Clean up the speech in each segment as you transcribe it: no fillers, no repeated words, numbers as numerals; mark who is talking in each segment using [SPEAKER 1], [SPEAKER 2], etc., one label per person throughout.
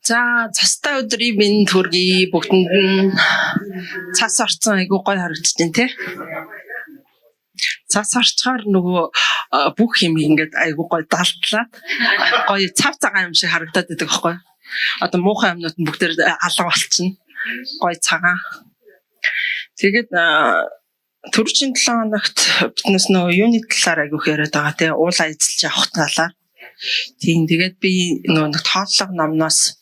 [SPEAKER 1] За цастай өдрийн минь төргий бүгдэнд нь цас орцсон айгуу гой харагдаж байна те. Цас орчхоор нөгөө бүх юм ингээд айгуу гой далдлаад гой цав цагаан юм шиг харагдаад байдаг байхгүй. Одоо муухай юмнууд нь бүгдээр алга болчихно. Гой цагаан. Тэгээд төрөчийн 7 хоногт биднес нөгөө юуны талаар айгуух яриад байгаа те. Уул ажиллаж явах талаар. Тийм тэгээд би нөгөө тооллого номноос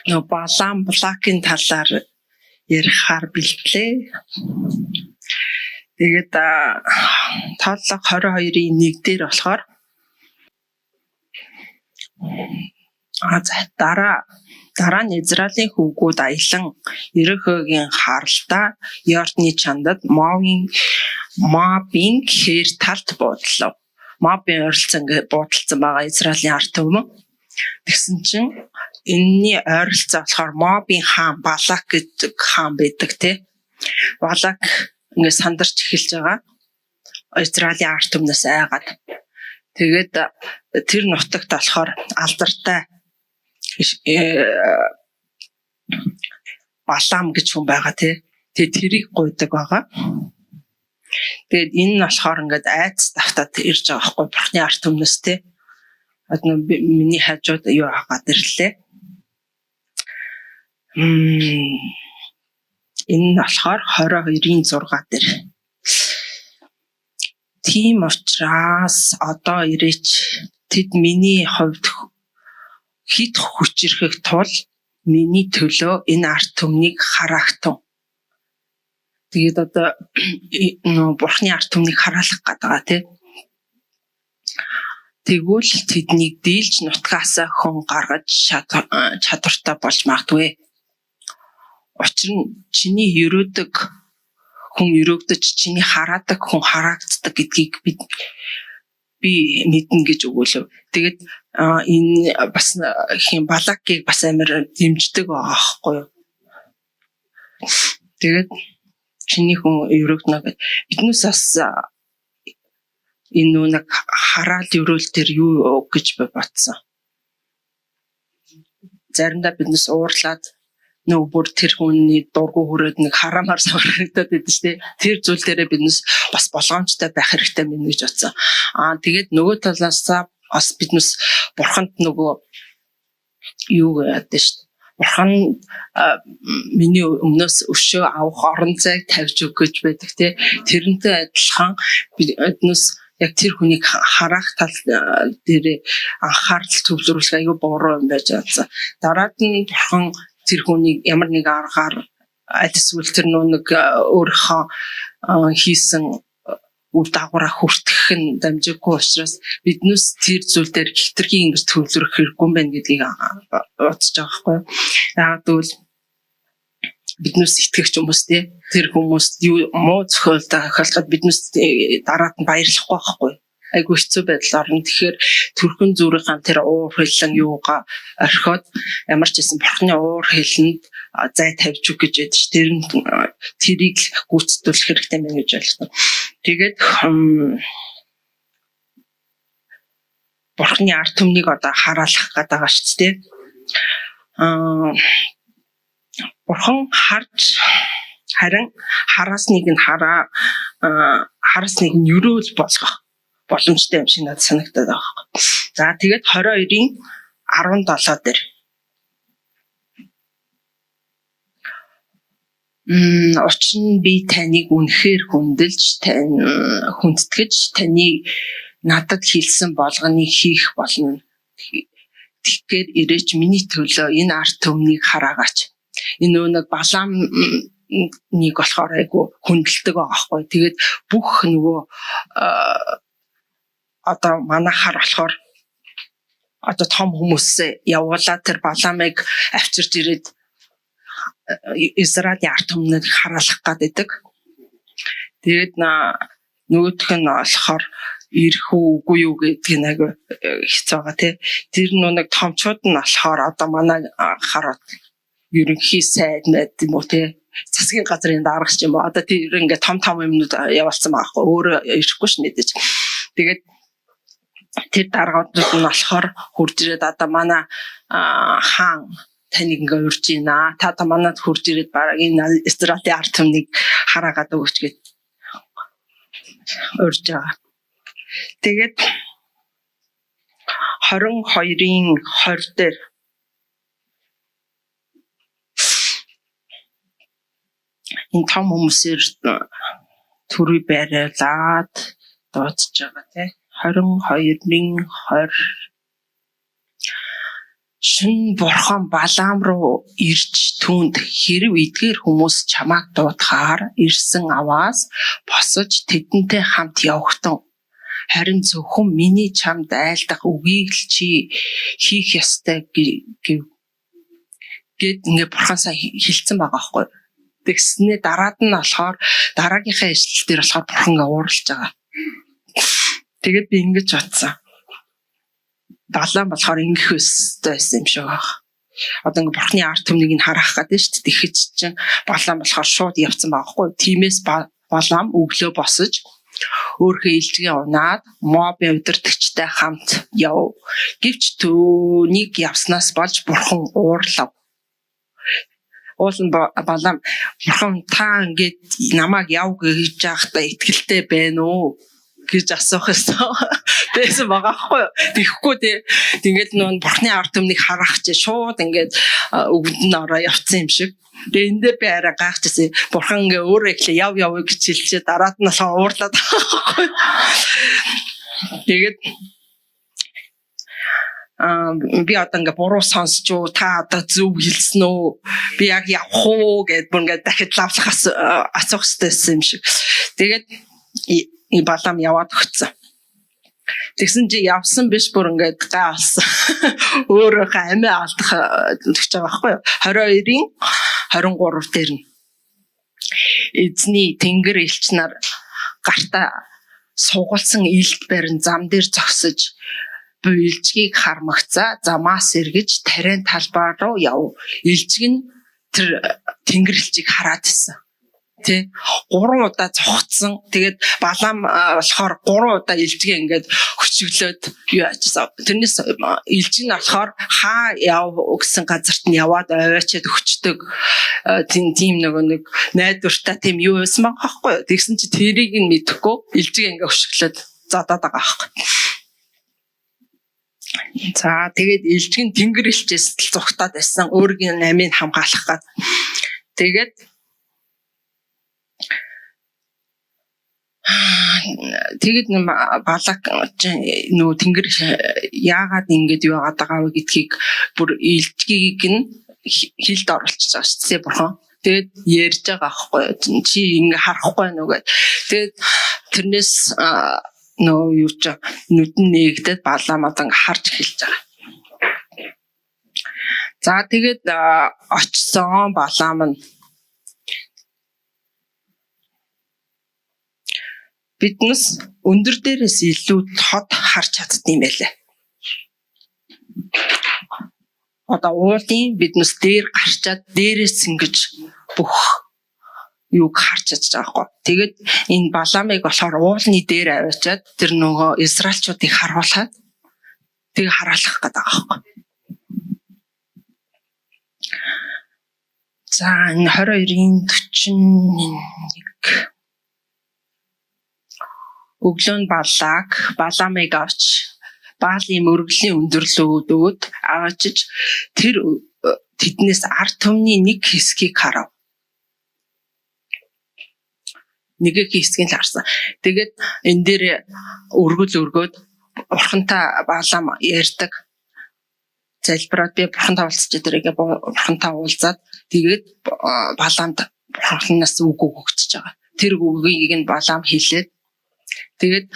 [SPEAKER 1] нөгөө Балам Блакийн талаар ярихаар бэлтлээ. Тэгээд тооллого 22-ийн 1 дээр болохоор дараа нь Израилийн хүүгүүд аялан Ерехогийн харалтаа Йордны чандад Моабын хээр талд буудлаа. Моабын ойролцоо ингээд буудалсан байгаа Израилийн ард түмэн. Тэгсэн чинь энэний ойролцоо болохоор Моабын хаан Балак гэдэг хаан байдаг те. Балак ингээд сандарч эхэлж байгаа. Израилийн ард түмнээс айгаад. Тэгээд тэр нутагт болохоор алдартай Балам гэж хүн байгаа те. Тэгээд тэрийг гуйдаг байгаа. Тэгээд энэ нь болохоор ингээд айц давтаад ирж байгаа байхгүй бурхны ард түмнээс те. Одоо миний хажууд юу хагаад ирлээ. Энэ нь болохоор 22-ийн 6 дээр. Тийм учраас одоо ирээч тэд миний хувьд хит хүчрэхэх тул миний төлөө энэ ард түмнийг хараагтун. Тэгээд одоо бурхны ард түмнийг хараалах гэдэг тий. Тэгвэл тэднийг дийлж нутгаасаа хүн гаргаж чадвартай болж магадгүй. Учир нь чиний өрөөдөг хүн өрөөгдөж чиний хараадаг хүн хараагддаг гэдгийг би мэднэ гэж өгөөлөв. Тэгээд энэ бас хэм Балакийг бас амар дэмждэг байгаа байхгүй юу. Тэгээд чиний хүн өрөөгднө гэдэг. Биднээс бас энэ нэг хараал өрөөл төр юу гэж бодсон. Заримдаа биднээс уурлаад нөгөө бүр тэр хүний дургу хүрээд нэг хараамаар саврагдаад байдаг шүү дээ. Тэр зүйл дээрээ биднээс бас болгоомжтой байх хэрэгтэй мэн гэж бодсон. Тэгээд нөгөө талаас бас биднээс бурханд нөгөө юу яадаг шүү дээ. Бурхан миний өмнөөс өшөө авах орон зайг тавьж өгөх гэж байдаг тий. Тэрнтэй адилхан биднээс яг тэр хүнийг хараах тал дээр анхаарал төвлөрүүлэх аюу буруу юм байж байгаа. Дараад нь бурхан тэр хүнийг ямар нэг аргаар аль эсвэл тэр нэг өөрийнхөө хийсэн үр дагавраа хүртэх нь дамжиггүй учраас биднээс тэр зүйл дээр хитрхийн ингэж төвлөрөх хэрэггүй байна гэдгийг бодож байгаа байхгүй. Яагаад гэвэл биднээс итгэгч хүмүүс тэр хүмүүс юу муу зохиолтой ахалахад биднээс дараад нь баярлахгүй байхгүй. Айгу хэцүү байдал орно. Тэгэхээр төрхөн зүрийн тэр уур хилэн юугаа орхиод ямар ч гэсэн бурхны уур хилэнд зай тавьж үг гэж ядаж тэрийг гүйцэтгүүлэх хэрэгтэй мэн гэж ойлгосон. Тэгээд бурхны ард түмнийг одоо хараалах гэдэг байгаа шүү дээ. Бурхан харж харин харасныг нь харасныг нь өрөөл болгох боломжтой юм шиг надад санагдаад байгаа. За тэгээд 22-ийн 17 дээр. Учир нь би таныг үнэхээр хүндэтгэж таны надад хэлсэн болгоныг хийх болно. Тэгэхээр ирээч миний төлөө энэ ард түмнийг хараагач. Энэ нэг Балам нэг болохоор айгу хүндэлдэг байгаа байхгүй. Тэгээд бүх нөгөө одоо манайхаар болохоор одоо том хүмүүс явуулаад тэр Баламыг авчирж ирээд Израилийн ард түмнийг хараалах гэдэг. Тэгээд нөгөөх нь болохоор ирэх үгүй юу гэдэг нь айгу хэцүү байгаа тий. Тэр нэг томчууд нь болохоор одоо манай хараад ерөнхий сайд мэд юм уу тий. Засгийн газрын дарагч юм уу. Одоо тэр ингээд том юмнууд явуулсан байгаа хгүй. Өөрөө ирэхгүй ш нэдэж. Тэгээд тэр даргаууд нь болохоор хурж ирээд одоо манай хаан таныг ингээ урьж ийна. Та манад хурж ирээд бараг энэ Израилийн ард түмнийг хараагаад өгөөч гэж урьж байгаа. Тэгээд 22-ын 20 дээр энэ том хүмүүсээр төрөй бариулаад дуудаж байгаа тийм 22-ын 20 шин бурхан Балаам руу ирж түүнд хэрв эдгээр хүмүүс чамайг дуудахаар ирсэн аваас босож тэдэнтэй хамт явахтун харин зөвхөн миний чамд айлдах үгийг л чи хийх ёстой гэд ингээ бурхан сая хэлсэн байгаа байхгүй. Тэгснээ дараад нь болохоор дараагийнхаа ишлэл дээр болохоор бурхан уурлж байгаа. Тэгээд би ингэж бодсон. Балаам болохоор ингэх өстэй байсан юм шиг байна. Одоо ингээ бурхны ард түмнийг нь харах гэдэг шүү дээ. Тэгэхэд чинь Балаам болохоор шууд явцсан байхгүй. Тиймээс Балаам өглөө босож өөрхөө илжгээ унаад Моабын удирдагчтай хамт яв. Гэвч түүнийг явснаас болж бурхан уурлав. Уулын Балаам бурхан та ингээд намайг яв гэж яахта итгэлтэй байна уу гэж асуух гэсэн. Тэсэн байгаа хгүй. Тэгэхгүй тэгээд нөө бурхны ард түмнийг харах чи шууд ингээд өвдөнд ороо явцсан юм шиг. Тэгээд энэ дээр би арай гайхчихсан. Бурхан ингээ өөрөө ихлэ яв гэж хэлчихээ дараад нь болохоо уурлаад байгаа. Тэгээд би одоо ингээ буруу сонсч уу та одоо зөв хэлсэн үү би яг явах уу гэд бүр ингээ дахиад лавлах асуух хэрэгтэйсэн юм шиг. Тэгээд и Балаам яваад өгцөн. Тэгсэн чи явсан биш бүр ингээд гай болсон. Өөрөөхөө амиа алдах гэж байгаа байхгүй юу? 22-ын 23 дээр нь эзний тэнгэр элч нар гартаа сугалсан илт барин зам дээр зогсож буй илжгийг хармагцаа замаас эргэж тарайн талбай руу яв. Илжиг нь тэр тэнгэр элчийг хараад исэн. Тэ 3 удаа зогцсон. Тэгээд Балаам болохоор 3 удаа илжгээ ингээд хөчөглөөд юу яажсан. Тэрнээс илжиг нь болохоор хаа яв гэсэн газарт нь яваад аваачаад өчтөг тийм нэг найдвартай тийм юу байсан байгаа байхгүй юу. Тэгсэн чи тэрийг нь мэдэхгүй илжгээ ингээд хөчөглөөд задаад байгаа байхгүй. За тэгээд илжиг нь тэнгэр элчээс л зүхтаад байсан. Өөрийн амийг хамгаалах гад. Тэгээд Балак нөө тэнгэр яагаад ингэж яваад байгаа вэ гэдгийг бүр илжгийг нь хилд оруулчихж байгаа шүү дээ бурхан. Тэгээд ярьж байгаа аахгүй чи ингэ харахгүй нүгээд. Тэгээд тэрнээс нөө юу ч нүдэн нээгдээд Балаам одоо харж эхэлж байгаа. За тэгээд очсон Балаам нь биднес өндөр дээрээс илүү тод харж чаддсан юм байлээ. Одоо уулын биднес дээр гарчаад дээрээс ингэж бүх юуг харж чадж байгаа хгүй. Тэгээд энэ Балаамыг болохоор уулны дээр аваачаад тэр нөгөө Израильчуудыг харуулхаад тэг хараалах гэдэг байгаа хгүй. За энэ 22-ын 41 өглөө нь Балаамыг авч Баалын мөргөлийн өндөрлөөд өгөөд аваачиж тэднээс ард түмний нэг хэсгийг харав. Нэг хэсгийг л харсан. Тэгээд энэ дээр өргөд бурхантай Балаам ярьдаг. Залбираад би бурхантай уулзч дээрээ бурхантай уулзаад тэгээд Балаамд бурханаас үг өгч байгаа. Тэр үгийг нь Балаам хэлээд тэгээд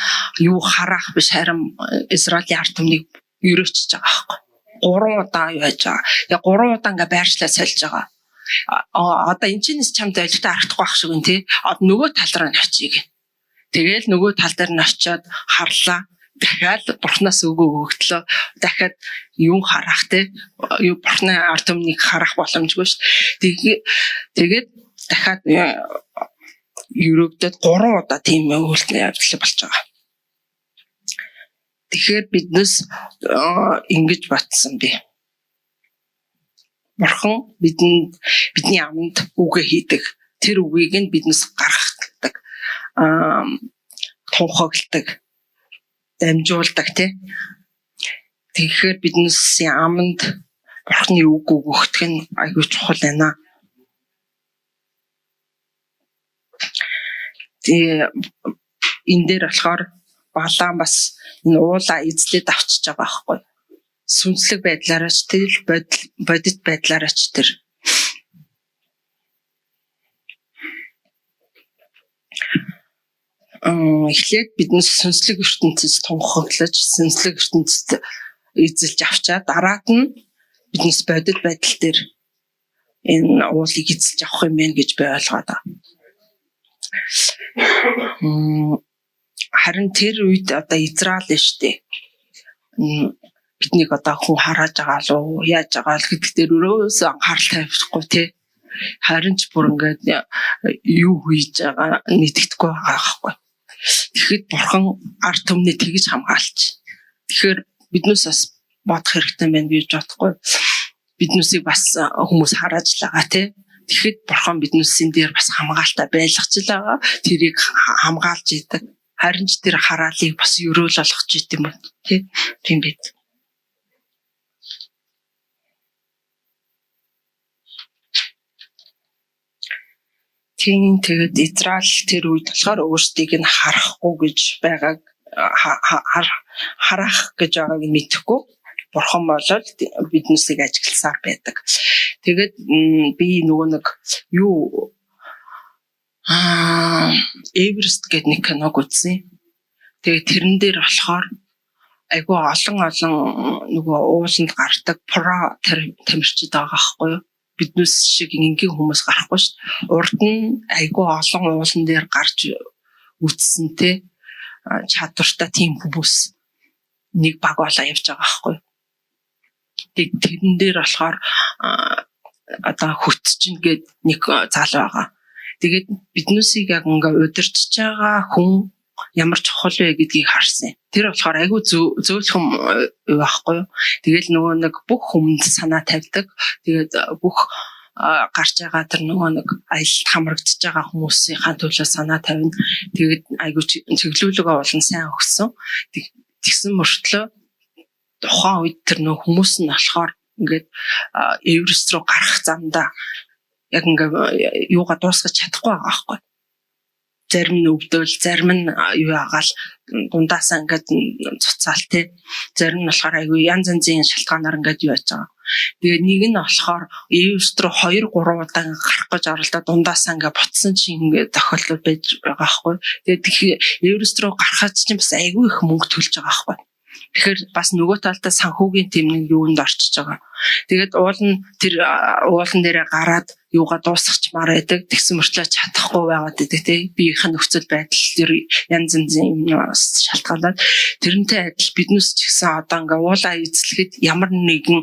[SPEAKER 1] юу харах биш харин Израилийн ард түмнийг өрөөчж байгаа байхгүй. 3 удаа юу яаж байгаа. Яг 3 удаа ингээ байршлаа сольж байгаа. Одоо энэ чинээс чамд ойлгохтой харагдахгүй байх шиг үн тий. Одоо нөгөө тал руу очиж. Тэгээл нөгөө тал дээр нь очиод харлаа. Дахиад бурхнаас өгөө өгтлөө. Дахиад юу харах тий. Юу бурхны ард түмнийг харах боломжгүй ш. Тэгээд дахиад Европод 3 удаа тийм үйлдэл явдал болж байгаа. тэгэхээр биднээс ингэж батсан би. Бурхан бидний аманд үгээ хийдэг. Тэр үгийг нь биднээс гаргадаг, тунхагладаг, дамжуулдаг тий. Тэгэхээр биднээс аманд Бурханы үг өгөх нь аюул чухал байна. Тэгээ энэ дээр болохоор Балаам бас энэ уулаа эзлээд авчиж байгаа байхгүй. Сүнслэг байдлаараа ч тэр бодит байдлаараа ч тэр эхлээд биднээс сүнслэг ертөнцид тунхаглаж, сүнслэг ертөнцид эзэлж авчаа дараад нь биднээс бодит байдал дээр энэ уулыг эзэлж авах юм байна гэж би ойлгоод байгаа. Харин тэр үед одоо Израиль штэ биднийг одоо хүн хараад байгаа лу яаж байгаа л гэдэг дээр өрөөсөө анхаарал тавихгүй тий. Харин ч бүр ингээд юу хийж байгаа мэддэхгүй байгаа байхгүй. Тэгэхэд Бурхан ард түмний тэгж хамгаалж. Тэгэхээр биднээс бас бодох хэрэгтэй байна гэж бодохгүй. Биднээсийг бас хүмүүс хараад л байгаа тий. Тэгэхэд Бурхан биднээсийн дээр бас хамгаалтай байлгаж л байгаа. Тэрийг хамгаалж идэг. Харин ч тэр хараалыг бас өрөөл болгож идэм юм тий. Тийм бид. Тэгээд Израиль тэр үед болохоор өөрсдийг нь харахгүй гэж байгааг харах гэж байгааг нь мэдэхгүй. Бурхан болол биднээсийг ажигласаар байдаг. Тэгээд би нөгөө нэг юу Эверест гэдэг нэг киног үзсэн. Тэгээд тэрэн дээр болохоор айгүй олон нөгөө ууланд гардаг про тамирчид байгаа байхгүй юу? Биднээс шиг ингийн хүмүүс гарахгүй шүү дээ. Урд нь айгүй олон уулан дээр гарч үтсэнтэй чадвартай тийм хүмүүс нэг баг болоо явж байгаа байхгүй юу? Тэгээд тэрэн дээр болохоор одоо хөтчин гээд нэг зал байгаа. Тэгээд биднээсийг яг ингээ удирчж байгаа хүн ямар чухал вэ гэдгийг харсан. Тэр болохоор айгүй зөөлхөн байхгүй юу. Тэгэл нөгөө нэг бүх хүнд санаа тавьдаг. Тэгээд бүх гарч байгаа тэр нөгөө нэг аялалд хамрагдж байгаа хүмүүсийн төлөө санаа тавина. Тэгээд айгүй чиглүүлэг олон сайн өгсөн. Тэгсэн мөртлөө тухайн үед тэр нөгөө хүмүүс нь болохоор ингээд Эверест руу гарах замдаа яг ингээ юугаа дуусгаж чадахгүй байгаа байхгүй. Зарим нь өвдөөл, зарим нь юу яагаал дундаасаа ингээд цуцаал тий. Зарим нь болохоор айгүй янз янзын шалтгаанаар ингээд юу яаж байгаа. Тэгээ нэг нь болохоор Эверест руу 2-3 удаа гарах гэж оролдоод дундаасаа ингээд буцсан чинь ингээд тохиолдол байж байгаа байхгүй. Тэгээ Эверест руу гарахад чинь бас айгүй их мөнгө төлж байгаа байхгүй. Тэгэхээр бас нөгөө талдаа санхүүгийн тэм нэг юунд орчиж байгаа. Тэгээд тэр уулан дээрээ гараад юугаа дуусгачмаар байдаг. Тэгсэн мөртлөө чадахгүй байгаад байдаг тий. Биеийнх нь нөхцөл байдал тэр янз янзын юмнаас шалтгаалаад тэрнтэй адил биднээс ч гэсэн одоо ингээ уулаа эзлэхэд ямар нэгэн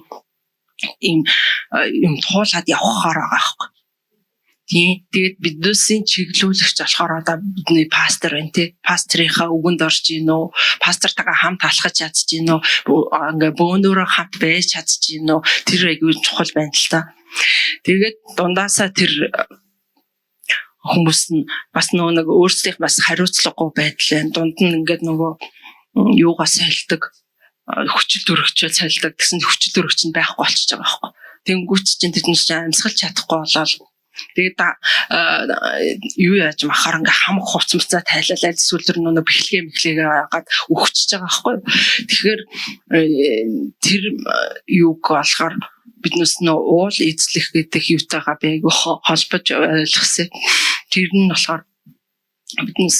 [SPEAKER 1] юм туулаад явахаар байгаа байхгүй. Тэгээд биднээсийн чиглүүлэгч болохоор одоо бидний пастор байна тий. Пастрийнхаа үгэнд орж ийн үү? Пастортайгаа хамт алхаж чадж ийн үү? Ингээ бөөнөрөө хамт байж чадж ийн үү? Тэр айгүй чухал байна л та. Тэгээд дундаасаа тэр хүмүүс нь бас нэг өөрсдийнх бас хариуцлагагүй байдал байна. Дунд нь ингээд нөгөө юугаа сайлдаг, хүчил төрөгчөө сайлдаг гэсэн хүчил төрөгч нь байхгүй болчихж байгаа байхгүй. Тэнгүүч чинь тэднээс амьсгалж чадахгүй болоод тэгээд юу яаж махаар ингээ хамаг хувцмцаа тайлал аль эсвэл тэр нэг бэхлэгээ гад өгчөж байгаа байхгүй. Тэгэхээр тэр юуг болохоор биднээс нөө уул эзлэх гэдэг юутайгаа би айгүй холбож ойлгосон. Тэр нь болохоор биднээс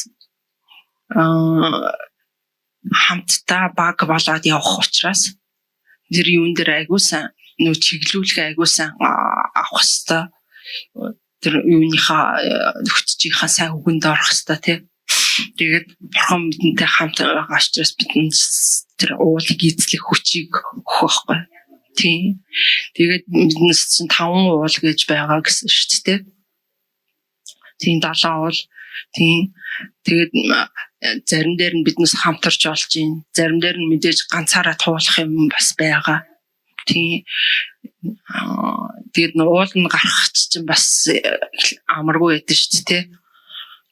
[SPEAKER 1] хамтдаа баг болоод явах учраас тэр юун дээр айгүй сайн нөө чиглүүлэх айгүй сайн авах хэвээр тэр юуныхаа хүчийнхаа сайн үгэнд орох хэвээр тий. Тэгээд бурхан бидэнтэй хамт байгаа учраас бидэнд тэр уулыг эзлэх хүчийг өгөх байхгүй. Тийм. Тэгээд биднээс чинь 5 уул гэж байгаа гэсэн шүү дээ. Тийм 7 уул Тийм. Тэгээд зарим дээр нь биднээс хамтарч олж ийн. Зарим дээр нь мэдээж ганцаараа туулах юм бас байгаа. Тийм. Тэгээд уул нь гарах чинь бас амаргүй байдаг шүү дээ.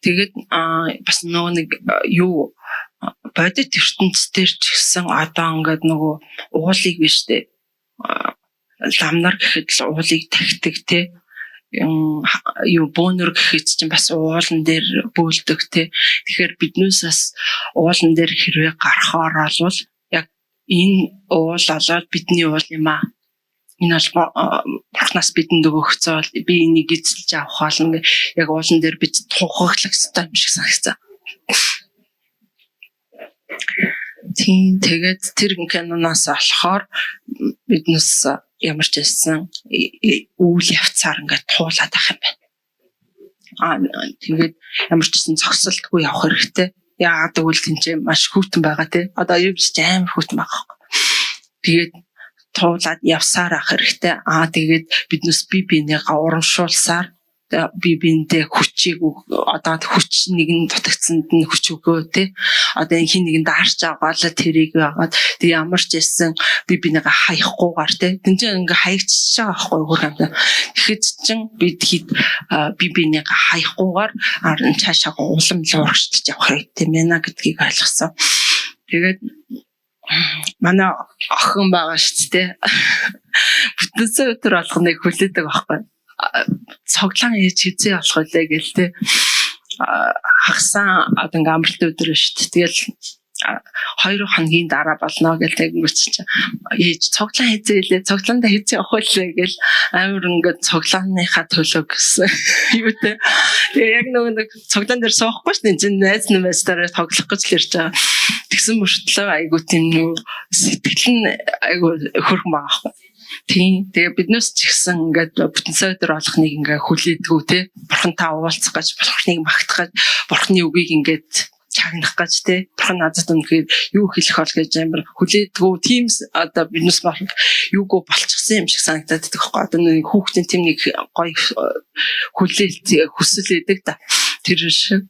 [SPEAKER 1] Тэгээд бас нэг юу бодит ертөнцийн ч гэсэн одоо ингээд нөгөө уулыг биш дээ. Ламнар гэхэд л уулыг тахдаг те. Юу бөөнөр гэхэд чинь бас уулан дээр бөөлдөг те. Тэгэхээр биднээс бас уулан дээр хэрвээ гарахаар бол яг энэ уул олоод бидний уул юм аа. Энэ бол бурхнаас бидэнд өгөгцөө бол би энийг эзэлж авах болно. Яг уулан дээр бид тухаглагстай юм шиг санагцсан. Тийм тэгээд тэр киноноос болохоор биднээс ямар ч байсан үйл явцаар ингээд туулаад ах юм байна. Тэгээд ямар ч гэсэн зогсолтгүй явах хэрэгтэй. Яагаад гэвэл тэнцээ маш хүйтэн байгаа те. Одоо юу ч амар хүйтэн байгаа. Тэгээд туулаад явсаар ах хэрэгтэй. Тэгээд биднээс бинийгаа урамшуулсаар биендээ хүчийг одоо хүч нэгэн дутагдсанд нь хүч өгөө те. Одоо хин нэгэн даарч аваад тэрийг аваад тэг ямар ч байсан бинийгаа хаягахгүйгээр те. Тэнцээ ингээ хаягдчихж байгаа байхгүй хөр хамтаа. Тэгэхэд чин бид хэд бинийгаа хаягахгүйгээр цаашаа улам луурчж явах хэрэгтэй мэнэ гэдгийг ойлгосон. Тэгээд манай охин байгаа шүү дээ. Бүтэнсээ өдөр болгоныг хүлээдэг байхгүй. Цоглон ээж хизээ болох үлээ гээл те. Хагсан одоо ингээм амралтын өдөр шүү дээ. Тэгэл 2 хоногийн дараа болно гээл тэгэнгүүт чи ээж цоглон хизээ илээ цоглондоо хизээ явах үлээ гээл амар ингээд цоглооныхаа төлөө гэсэн юу те. Тэгээ яг нэг цоглон дээр суухгүй шүү дээ. Энд найз нэмэстээр тоглох гэж л ирж байгаа. Тэгсэн мөртлөө айгуу тийм нүү сэтгэл нь айгуу хөрхөн байгаа байхгүй. Тийм. Тэгээ биднээс ч ихсэн ингээд бүтэнсээ өдөр олохныг ингээд хүлээдгүү те. Бурхантай уулзах гэж, бурхныг магтах гэж, бурхны үгийг ингээд чагнах гэж те. Бурхан надад үнэхээр юу хэлэх бол гэж амар хүлээдгүү. Тийм одоо биднээс юугүй болчихсон юм шиг санагдаад байдаг байхгүй. Одоо нэг хүүхдийн тийм нэг гоё хүлээлт хүсэл өгдөг та. Тэр шиг.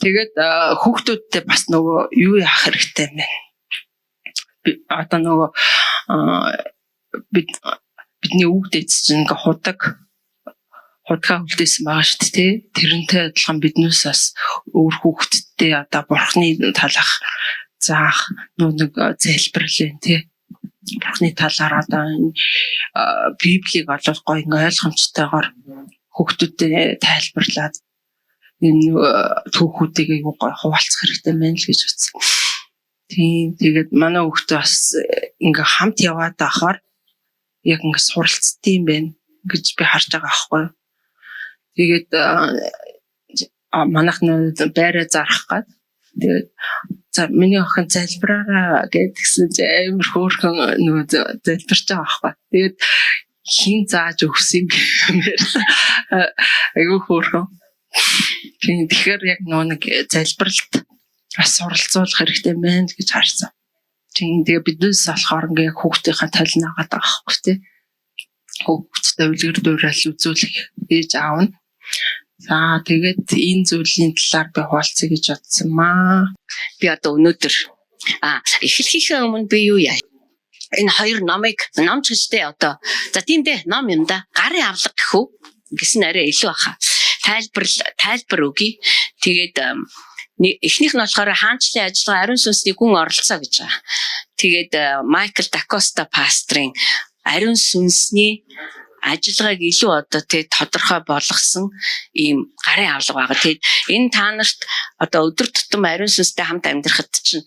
[SPEAKER 1] Тэгээд хүүхдүүдтэй бас нөгөө юу яах хэрэгтэй юм бэ? Одоо нөгөө бидний үгдээс чинь ингээ худгаа үлдээсэн байгаа шүү дээ. Тэрнтэй адилхан биднээс бас өөр хүүхдтэй одоо бурхны талах заах нэг залбирлаа тий. Бурхны талаар одоо Библийг олол гоё ингээ ойлгомжтойгоор хүүхдүүдэд тайлбарлаад энэ түүхүүдийг гоё хуваалцах хэрэгтэй мэн л гэж үзсэн. Тийм тэгээд манай хүүхдээ бас ингээ хамт яваад байхаар яг ингээ суралцдаг юм байна гэж би харж байгаа байхгүй. Тэгээд манайх нөө байраа зарах гад. Тэгээд за миний охин залбираараа гэдгсэн чи амар хөөрхөн нөө залбирч байгаа байхгүй. Тэгээд хин зааж өгсөн юм айгүй хөөрхөн. Тэгэхээр яг нөө нэг залбиралт бас суралцуулах хэрэгтэй мэн гэж харсан. Тэгээ биднээс болохоор ингээ хүүхдийнхаа талнаагаад байгаа байхгүй тий. Хүүхдтэй үлгэр дуурайл үзүүлэх ээж аав нь. За тэгээд энэ зүйлийн талаар би хуваалцъя гэж бодсон маа.
[SPEAKER 2] Би одоо өнөөдөр эхлэхийн өмнө би юу яа? Энэ хоёр номыг номч гэжтэй одоо. За тийм дээ ном юм да. Гарын авлага гэх үү? Гэсэн арай илүү баха. Тайлбар өгье. Тэгээд эхнийх нь болохоор хаанчлалын ажиллагаа ариун сүнсний гүн оролцоо гэж байгаа. Тэгээд Майкл Дакоста пастрын ариун сүнсний ажиллагааг илүү одоо тодорхой болгосон ийм гарын авлага байгаа. Тэгээд энэ та нарт одоо өдөр тутам ариун сүнстэй хамт амьдрахад чинь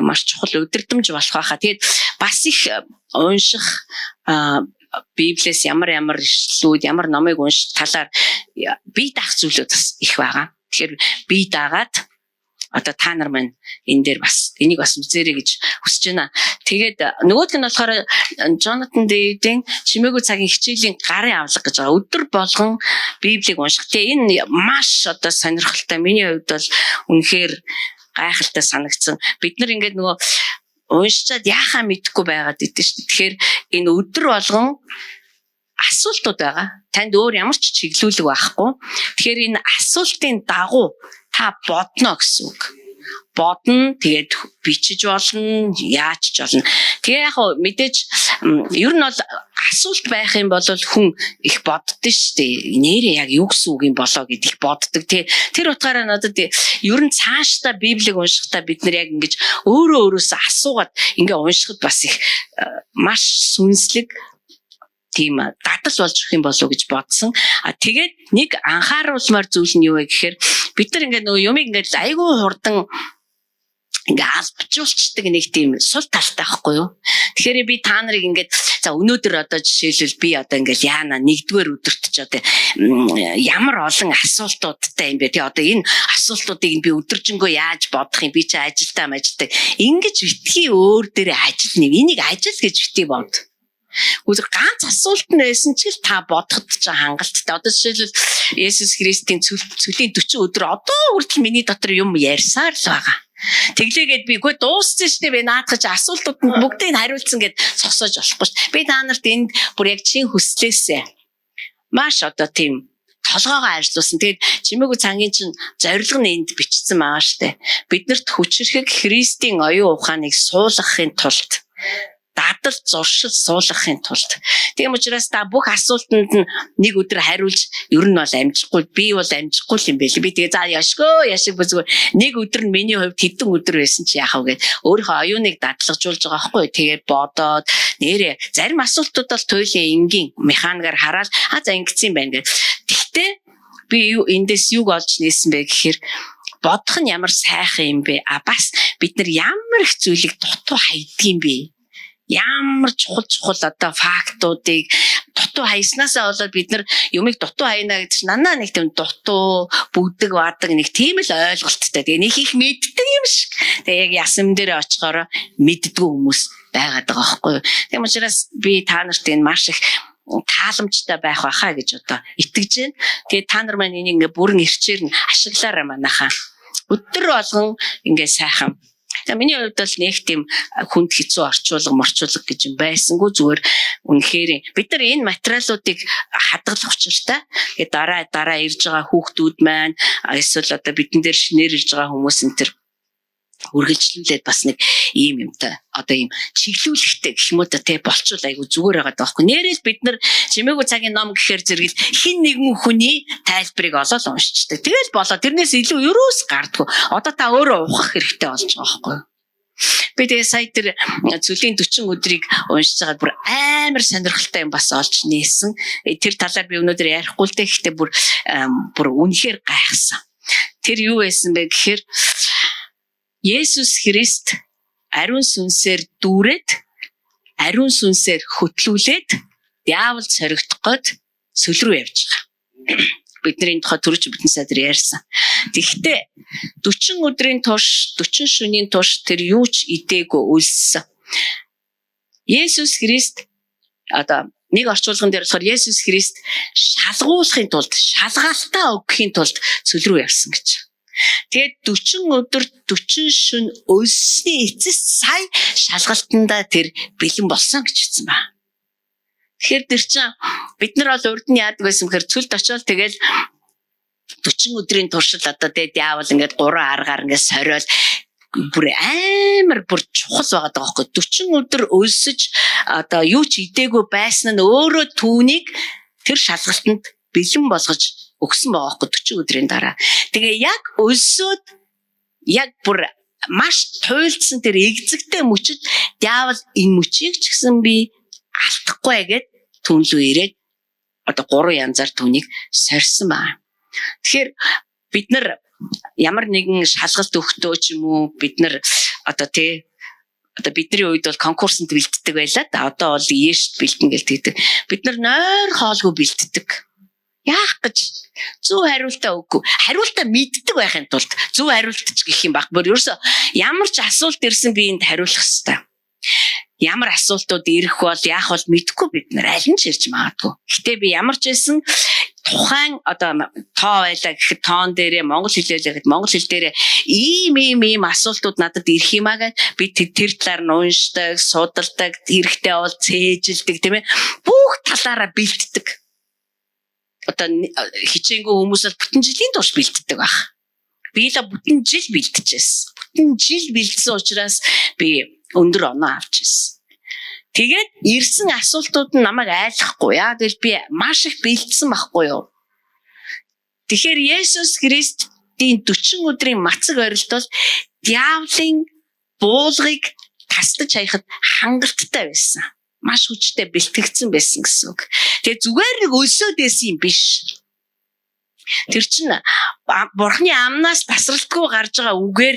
[SPEAKER 2] маш чухал өдөрдөмж болох байхаа. Тэгээд бас их унших Библиэс ямар ишлүүд, ямар номыг унших талаар бие даах зүйлүүд бас их байгаа. Тэгэхээр бие даагаад одоо та нар маань энэ дээр бас энийг бас үзээрэй гэж хүсэж байна. Тэгээд нөгөөх нь болохоор Джонатан Дэвидийн чимээгүй цагийн хичээлийн гарын авлага гэж байгаа. Өдөр болгон Библийг унших. Тэгээ энэ маш одоо сонирхолтой. Миний хувьд бол үнэхээр гайхалтай санагдсан. Бид нар ингээд нөгөө уншчаад яхаа мэдэхгүй байгаад идэв шүү дээ. Тэгэхээр энэ өдөр болгон асуултууд байгаа. Танд өөр ямар ч чиглүүлэг байхгүй. Тэгэхээр энэ асуултын дагуу та бодно гэсэн үг. Бодно, тэгээд бичиж болно, яач ч болно. Тэгээ яг мэдээж ер нь бол асуулт байх юм бол хүн их боддоо шүү дээ. Нэрээ яг юу гэсэн үг юм болоо гэдгийг боддог. Тэр утгаараа надад ер нь цаашдаа Библийг уншихдаа бид нар яг ингэж өөрөөсөө асуугаад ингээ уншихад бас их маш сүнслэг тийм дадал болж ирэх юм болов уу гэж бодсон. Тэгээд нэг анхааруулмаар зүйл нь юу вэ гэхээр бид нар ингээ нөгөө юмыг ингээ айгүй хурдан ингээ албажуулцдаг нэг тийм сул талтай байхгүй юу. Тэгэхээр би та нарыг ингээд за өнөөдөр одоо жишээлбэл би одоо ингээл яана нэгдүгээр өдөрт ч одоо ямар олон асуултуудтай юм бэ. Тэгээ одоо энэ асуултуудыг би өдөржингөө яаж бодох юм, би чи ажилдаа ингэж битгий өөр дээрээ ажил нэв. Энийг ажил гэж битгий бод. Үгүй ганц асуулт нь байсан ч та бодоход ч хангалттай. Одоо жишээлбэл Есүс Христийн цөлийн 40 өдөр одоо хүртэл миний дотор юм ярьсаар л байгаа. Тэглээгээд би үгүй дууссан шүү дээ. Би наадах асуултууд бүгдийг хариулсан гэд цогсоож болохгүй шүү. Би та нарт энд бүр яг чин хүслээсээ маш одоо тийм толгоогоо ажиллуулсан. Тэгээд чимээгүй цангийн чинь зорилго нь энд бичсэн байгаа шүү дээ. Биднэрт хүчрхэг Христийн оюун ухааныг суулгахын тулд дадал зуршил суулгахын тулд. Тийм учраас та бүх асуултанд нь нэг өдөр хариулж ер нь бол амжихгүй, би бол амжихгүй юм байл. Би тэгээ за яшиг бүзгүй нэг өдөр нь миний хувьд хэдэн өдөр байсан чи яах вэ гэд өөрийнхөө оюуныг дадлагжуулж байгаа байхгүй. Тэгээд бодоод нэрээ зарим асуултууд бол туйлын энгийн механикаар хараад за ингэсэн юм байна гэд. Тэгтээ би эндээс юг олж нээсэн бэ гэхээр бодох нь ямар сайхан юм бэ. Бас бид нар ямар их зүйлийг дутуу хайдаг юм бэ. Ямар чухал одоо фактуудыг дутуу хайснасаа болоод бид нар юмыг дутуу хайна гэдэг чинь нанаа нэг тийм дутуу бүгдэг ваадаг нэг тийм л ойлголттой. Тэгээ нэг их мэддэг юм шиг. Тэгээ яг ясам дээр очихоор мэддгүй хүмүүс байгаад байгаа байхгүй юу. Тийм учраас би та нарт энэ маш их тааламжтай байх байхаа гэж одоо итгэж байна. Тэгээ та нар маань энийг ингээ бүрэн ирчээр нь ашиглаарай манайхаа. Өдөр болгон ингээ сайхан. За миний хувьд бол нэг тийм хүнд хэцүү орчуулга гэж юм байсангүй зүгээр үнэхээр бид нар энэ материалуудыг хадгалах учиртай. Тэгээд дараа ирж байгаа хүүхдүүд маань эсвэл одоо бидэн дээр шинээр ирж байгаа хүмүүс энэ төр үргэлжлүүлээд бас нэг ийм юмтай одоо ийм чиглүүлэхтэй гэх юм уу тэ болчвол айгу зүгээр байгаа даахгүй. Нэрэл бид нар чимээгүй цагийн ном гэхээр зэрэгэл хин нэгэн хүний тайлбарыг олоод уншчихдаг. Тэгэл болоо тэрнээс илүү юус гардггүй. Одоо та өөрөө ухах хэрэгтэй болж байгаа байхгүй юу? Би тэгээ сая тэр цөлийн 40 өдрийг уншиж байгаа бүр амар сонирхолтой юм бас олж нээсэн. Тэр талаар би өнөөдөр ярихгүй л дээ. Гэхдээ бүр үнэхээр гайхсан. Тэр юу байсан бэ гэхээр Есүс Христ ариун сүнсээр дүүрээд ариун сүнсээр хөтлүүлээд диавол цоригдох гээд сүл рүү явж байгаа. Бидний тухай түрүүч бүтэн садар ярьсан. Тэгэхдээ 40 өдрийн турш 40 шөнийн турш тэр юу ч идээгүй үлссэн. Есүс Христ одоо нэг орчуулган дээр болохоор Есүс Христ шалгуулахын тулд шалгаалтаа өгөхийн тулд сүл рүү явсан гэж. Тэгээд 40 өдөр 40 шөнө өлсний эцэс сая шалгалтандаа тэр бэлэн болсон гэж хэлсэн ба. Тэгэхээр тэр чинь бид нар бол урд нь яадаг байсан гэхээр цүлд очиод тэгэл 40 өдрийн туршил одоо тэгээд яавал ингээд 3 аргаар ингээд сориол бүр амар бүр чухал байгаа даа байхгүй. 40 өдөр өлсөж одоо юу ч идээгүй байсан нь өөрөө түүнийг тэр шалгалтанд бэлэн болгож өгсөн байгаа байхгүй 40 өдрийн дараа. Тэгээ яг өлсөд яг бүр маш туйлдсан тэр эгзэгтэй мөчөд диавол энэ мөчийг ч гэсэн би алдахгүй гэд түнлүү ирээд одоо 3 янзаар түүнийг сорьсон байна. Тэгэхээр бид нар ямар нэгэн шалгалт өгтөө ч юм уу бид нар одоо бидний үед бол конкурсанд бэлддэг байлаа да. Одоо бол ээшд бэлдэн гэлдэг. Бид нар нойр хоолгүй бэлддэг. Яах гэж зөв хариултаа өггүй. Хариултаа мэддэг байхын тулд зөв хариулт ч гэх юм баг. Бүр ерөөсө ямар ч асуулт ирсэн би энд хариулах хэрэгтэй. Ямар асуултууд ирэх бол яах бол мэдэхгүй бид нар аль нь ч ирж магадгүй. Гэтэ би ямар ч байсан тухайн одоо тоо байлаа гэхэд тоон дээрээ монгол хэлээ гэхэд монгол хэл дээрээ ийм асуултууд надад ирэх юмаа гэж би тэр талаар нь уншдаг, судалдаг, хэрэгтэй бол цээжилдэг тийм ээ. Бүх талаараа бэлддэг. Одоо хичээнгүй хүмүүс бол бүтэн жилийн турш бэлддэг баг. Би л бүтэн жил бэлтжижсэн. Бүтэн жил бэлдсэн учраас би өндөр оноо авч ирсэн. Тэгээд ирсэн асуултууд нь намайг айлахгүй. Яа гэвэл би маш их бэлдсэн байхгүй юу? Тэгэхээр Есүс Христийн 40 өдрийн мацаг орилтол диавлын буулгыг тасдаж хаяхад хангалттай байсан. Маш хүчтэй бэлтгэгдсэн байсан гэсэн үг. Тэгээ зүгээр нэг өсөөд байсан юм биш. Тэр чинь Бурхны амнаас тасралтгүй гарч байгаа үгээр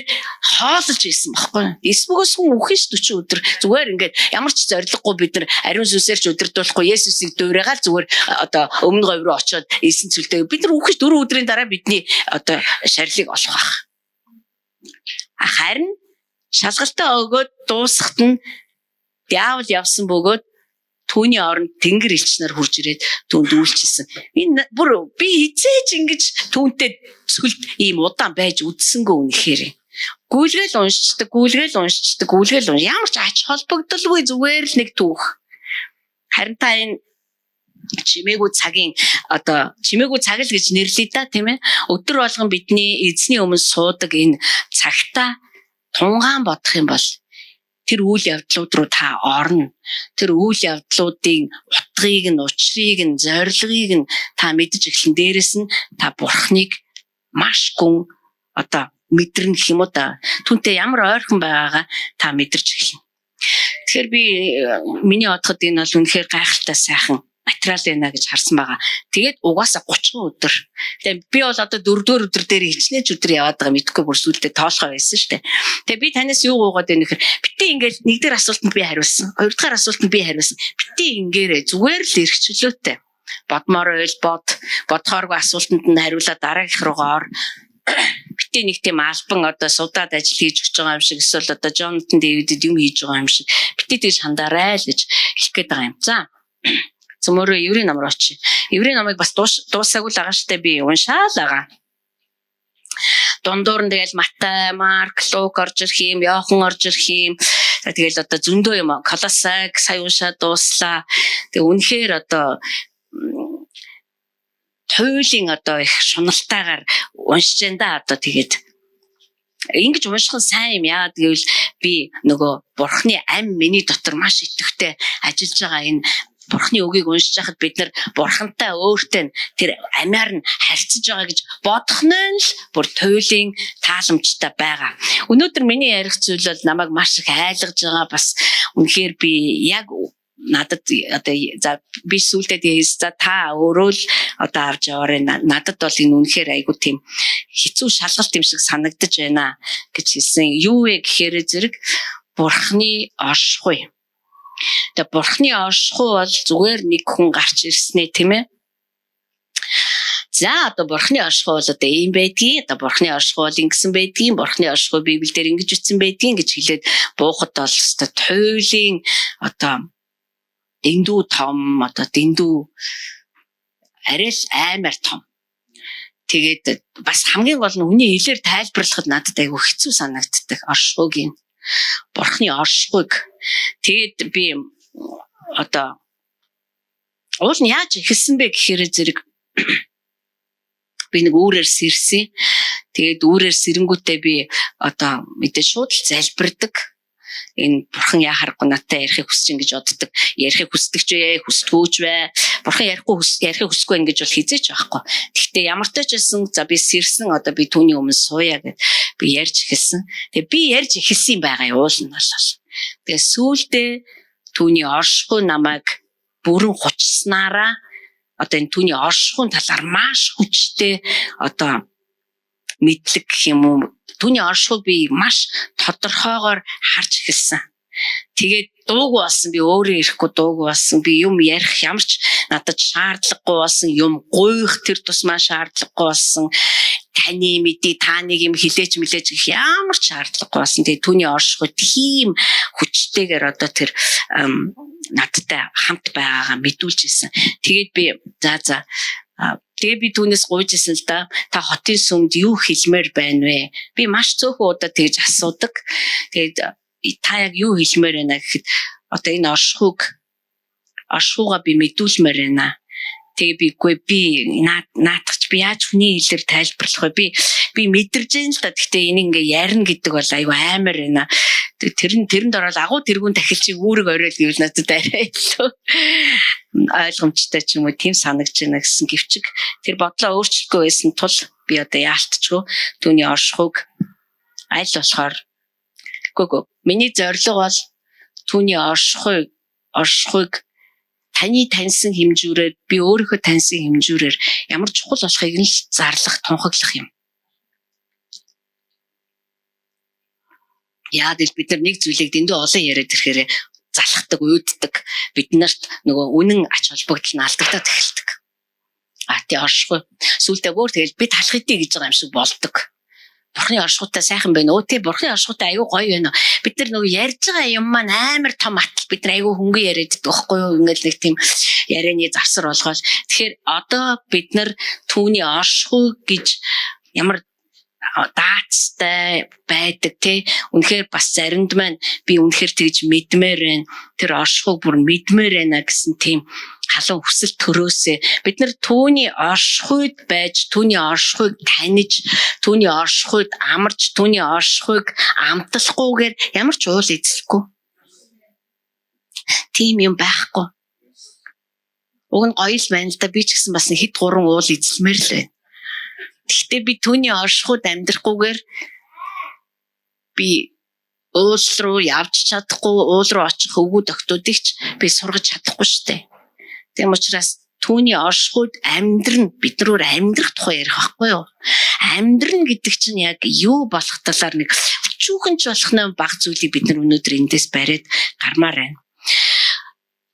[SPEAKER 2] хоолж исэн баггүй. Эсвгөөс хүн үхэн ш 40 өдөр зүгээр ингээд ямар ч зориггүй бид нар ариун сүнсээр ч өдөрдуулахгүй Есүсийг дуурайгаад зүгээр одоо өмнө говь руу очиод эсэн цүлтэй бид нар үхэн 4 өдрийн дараа бидний одоо шарилыг олох байх. Харин шалгалтаа өгөөд дуусахт нь диавол явсан бөгөөд түүний оронд тэнгэр элч нар хурж ирээд түүнд үйлчилсэн. Энэ бүр би хизээж ингэж түүнтэй цөлд ийм удаан байж үдсэнгөө үнэхээр. Гүйлгээл уншдаг. Ямар ч ач холбогдолгүй зүгээр л нэг түүх. Харин та энэ чимээгүй цагийн одоо чимээгүй цаг л гэж нэрлэе да тийм ээ. Өдөр болгон бидний эзний өмнө суудаг энэ цагта тунгаан бодох юм бол тэр үйл явдлууд руу та орно. Тэр үйл явдлуудын утгыг нь, учрыг нь, зорилгыг нь та мэдж эхлэн дээрэс нь та Бурхныг маш гүн одоо мэдрэн гэх юм уу та. Түүнтэй ямар ойрхон байгаагаа та мэдэрч эхэлнэ. Тэгэхээр би миний бодоход энэ бол үнэхээр гайхалтай сайхан материал байна гэж харсан байгаа. Тэгээд угаасаа 30 өдөр. Тэгээд би бол одоо 4-р өдөр дээр хичнээн өдөр яваад байгаа мэдхгүй бүр сүлдээ тоолхоо байсан шүү дээ. Тэгээд би танаас юу гуугаад байна гэхээр битээ ингээд нэгдүгээр асуултанд би хариулсан. Хоёрдугаар асуултанд би хариулсан. Битээ ингээрээ зүгээр л эрхчлөөтэй. Бодмоор ойл бодхооргүй асуултанд нь хариулаад дараагийнх руугаа ор. Битээ нэг тийм албан одоо судаад ажил хийж өгч байгаа юм шиг эсвэл одоо Джонатан Дэвидэд юм хийж байгаа юм шиг. Битээ тийш хандарай л гэж хэлэх гээд байгаа юм. За Цөмөрөө еврей ном руу очие. Еврей номыг бас дуусаагүй л байгаа штэ би уншаал байгаа. Дундуур нь тэгэл Матай, Марк, Лук орж ирэх юм, Иохан орж ирэх юм. Тэгэл одоо зөндөө юм. Колосайг сая уншаад дууслаа. Тэг үнэхээр одоо туйлын одоо их шуналтайгаар уншиж энэ да одоо тэгээд ингэж унших нь сайн юм яа гэвэл би нөгөө Бурхны ам миний дотор маш идэвхтэй ажиллаж байгаа энэ Бурхны үгийг уншиж байхад бид нар Бурхантай өөртөө тэр амиар нь харьцаж байгаа гэж бодох нь л бүр туйлын тааламжтай байгаа. Өнөөдөр миний ярих зүйл бол намайг маш их айлгаж байгаа. Бас үнэхээр би яг надад одоо за би сүултээ за та өөрөө л одоо авч яваарай. Надад бол энэ үнэхээр айгу тийм хэцүү шалгалт юм шиг санагдаж байна гэж хэлсэн. Юу вэ гэхээр зэрэг Бурхны оршихуй. Тэгээ Бурхны оршихуй бол зүгээр нэг хүн гарч ирснэ тийм ээ. За одоо Бурхны оршихуй бол одоо ийм байдгийг, одоо Бурхны оршихуй бол ингэсэн байдгийг, Бурхны оршихуй Библиэлд ингэж үтсэн байдгийг гэж хэлээд буухад бол одоо туйлын одоо дэндүү том одоо дэндүү арай л аймаар том. Тэгээд бас хамгийн гол нь үний хэлээр тайлбарлахад надад айгүй хэцүү санагддаг оршихуйг. Бурхны оршихуйг. Тэгээд би одоо уул нь яаж ихэлсэн бэ гэхээр зэрэг би нэг үүрээр сэрсэн. Тэгээд үүрээр сэрэнгүүтээ би одоо мэдээ шууд л залбирдаг. Энэ Бурхан яхахгүй надтай ярихыг хүсэж ингэж боддог. Ярихыг хүсдэг ч вэ, хүсдэггүй ч вэ. Бурхан ярихыг хүсэхгүй ингэж бол хизээч байхгүй. Гэхдээ ямар ч байсан за би сэрсэн одоо би түүний өмнө сууя гэд би ярьж эхэлсэн. Тэгээ би ярьж эхэлсэн байгаа уул нь болол. Тэгээ сүүлдээ түүний оршихуй намайг бүрэн хучснараа одоо энэ түүний оршихуйн талаар маш хүчтэй одоо мэдлэг гэх юм уу. Түүний оршихуйг би маш тодорхойгоор харж эхэлсэн. Тэгээд дуугүй болсон би өөрөө ирэхгүй дуугүй болсон. Би юм ярих ямар ч надад шаардлагагүй болсон. Юм гуйх тэр тусмаа шаардлагагүй болсон. Таны мэдээ та нэг юм хилээч мэлээч гэх ямар ч шаардлагагүй болсон. Тэгээд түүний оршихуй тийм хүчтэйгээр одоо тэр надтай хамт байгаагаа мэдүүлж ирсэн. Тэгээд би за тэгээ би түүнээс гуйж ирсэн л да. Та хотын сүмд юу хэлмээр байна вэ? Би маш цөөхөн удаа тэгж асуудаг. Тэгээд та яг юу хэлмээр байна гэхэд одоо энэ оршихуйгаа би мэдүүлмээр байна. Тэгээ би наадахч би яаж хүний хэлээр тайлбарлах вэ? Би мэдэрж байна л да. Гэхдээ энийг ингээ ярина гэдэг бол айгүй амар байна. Тэрэнд ороод агуу тэргүүн дахил чи үүрэг оройл гэвэл надад арай илүү ойлгомжтой ч юм уу тийм санагдж байна гэсэн гэвчиг тэр бодлоо өөрчлөхгүй байсан тул би одоо яалтчгүй түүний оршихуйг аль болохоор гүг миний зорилго бол түүний оршихуйг таны таньсан хэмжүүрээр би өөрийнхөө таньсан хэмжүүрээр ямар чухал болохыг нь зарлах тунхаглах юм. Яад л бид нар нэг зүйлийг дэндүү олон яриад ирэхээр залхдаг, уйддаг бид нарт нөгөө үнэн ач холбогдол нь алдагдаад эхэлдэг. Тий оршихуй. Сүүлдээ бүр тэгэл би талах идэе гэж байгаа юм шиг болдог. Бурхны оршихуйтай сайхан байна уу? Тий бурхны оршихуйтай аюу гоё байна уу? Бид нар нөгөө ярьж байгаа юм маань амар том атал бид нар аюу хөнгөн яриад байдаг байхгүй юу? Ингээл нэг тийм ярианы завсар болгоол. Тэгэхээр одоо бид нар түүний оршихуй гэж ямар даацтай байдаг тий үнэхээр бас заримд маань би үнэхээр тэгж мэдмээр байна тэр оршихуйг бүр мэдмээр байна гэсэн тийм халуун хүсэл төрөөсөө бид нар түүний оршихуйд байж түүний оршихуйг таньж түүний оршихуйд амарч түүний оршихуйг амтлахгүйгээр ямар ч уул эзлэхгүй тийм юм байхгүй уг нь гоё л байна л да би ч гэсэн бас хэд гурван уул эзлэмээр л байна. Гэхдээ би түүний оршихуйд амьдрахгүйгээр би уул руу явж чадахгүй, уул руу очих өвгүүд өгтүүдийг ч би сургаж чадахгүй штэ. Тийм учраас түүний оршихуйд амьдрын бид нар амьдрах тухай ярих байхгүй юу? Амьдрын гэдэг чинь яг юу болох талаар нэг өчүүхэн ч болох нэг баг зүйлийг бид нар өнөөдөр эндээс бариад гармаар байна.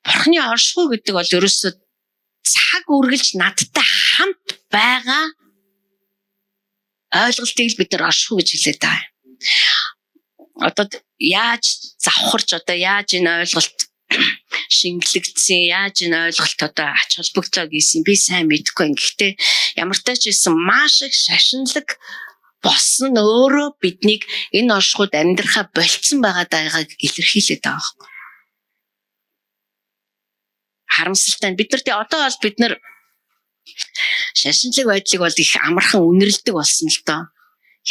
[SPEAKER 2] Бурхны оршихуй гэдэг бол ерөөсөө цаг үргэлж надтай хамт байгаа ойлголтыг бид нар оршихуй гэж хэлээд байгаа. Одоо яаж завхарч одоо яаж энэ ойлголт шингэлэгдсэн яаж энэ ойлголт одоо ач холбогдлоо гэсэн би сайн мэдэхгүй. Гэхдээ ямар ч тач байсан маш их шашинлаг болсон өөрөө биднийг энэ оршихуйд амьдрахаа болцсон байгааг илэрхийлээд байгаа. Харамсалтай бид нар одоо бол бид нар шашинлаг байдлыг бол их амархан үнэрлдэг болсон л доо.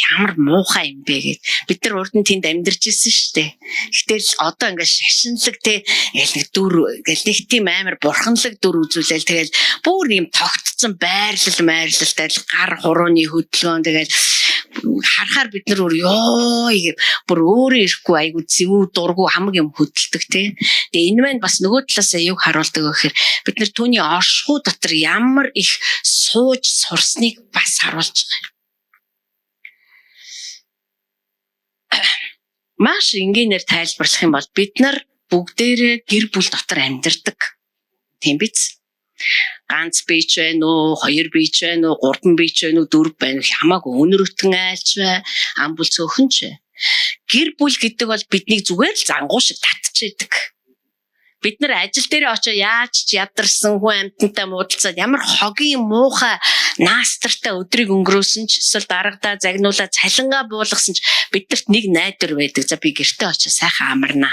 [SPEAKER 2] Ямар муухай юм бэ гэд. Бид нар урд нь тэнд амьдарч ирсэн шүү дээ. Гэтэл одоо ингээд шашинлаг те нэг дүр гэл нэг тийм амар бурханлаг дүр үзүүлэл тэгэл бүр юм тогтцсон байрлалтай гар хурууны хөдөлгөөн тэгэл харахаар бид нар бүр өөрөө ирэхгүй айгу зэвүү дургу хамаг юм хөдөлдөг те. Тэгээ энэ маань бас нөгөө талаасаа юу харуулдаг вэ гэхээр бид нар түүний оршихуй дотор ямар их сууж сурсныг бас харуулж байгаа. Маш энгийнээр тайлбарлах юм бол бид нар бүгдээрээ гэр бүл дотор амьдардаг. Тийм биз? Ганц бийч байна уу, хоёр бийч байна уу, гурван бийч байна уу, дөрв байна уу хамаагүй өнөр өтгөн айлч бай, ам бүл цөөхөн ч бай. Гэр бүл гэдэг бол биднийг зүгээр л зангуу шиг татчихэдэг. Бид нар ажил дээр очоо яаж ч ядарсан хүн амьтантай муудалцаад ямар хогийн муухай наастартай өдрийг өнгөрөөсөн ч эсвэл дарагдаа загнуулаа цалингаа буулгасан ч бидэрт нэг найдвар байдаг. За би гэртээ очоо сайхан амарнаа.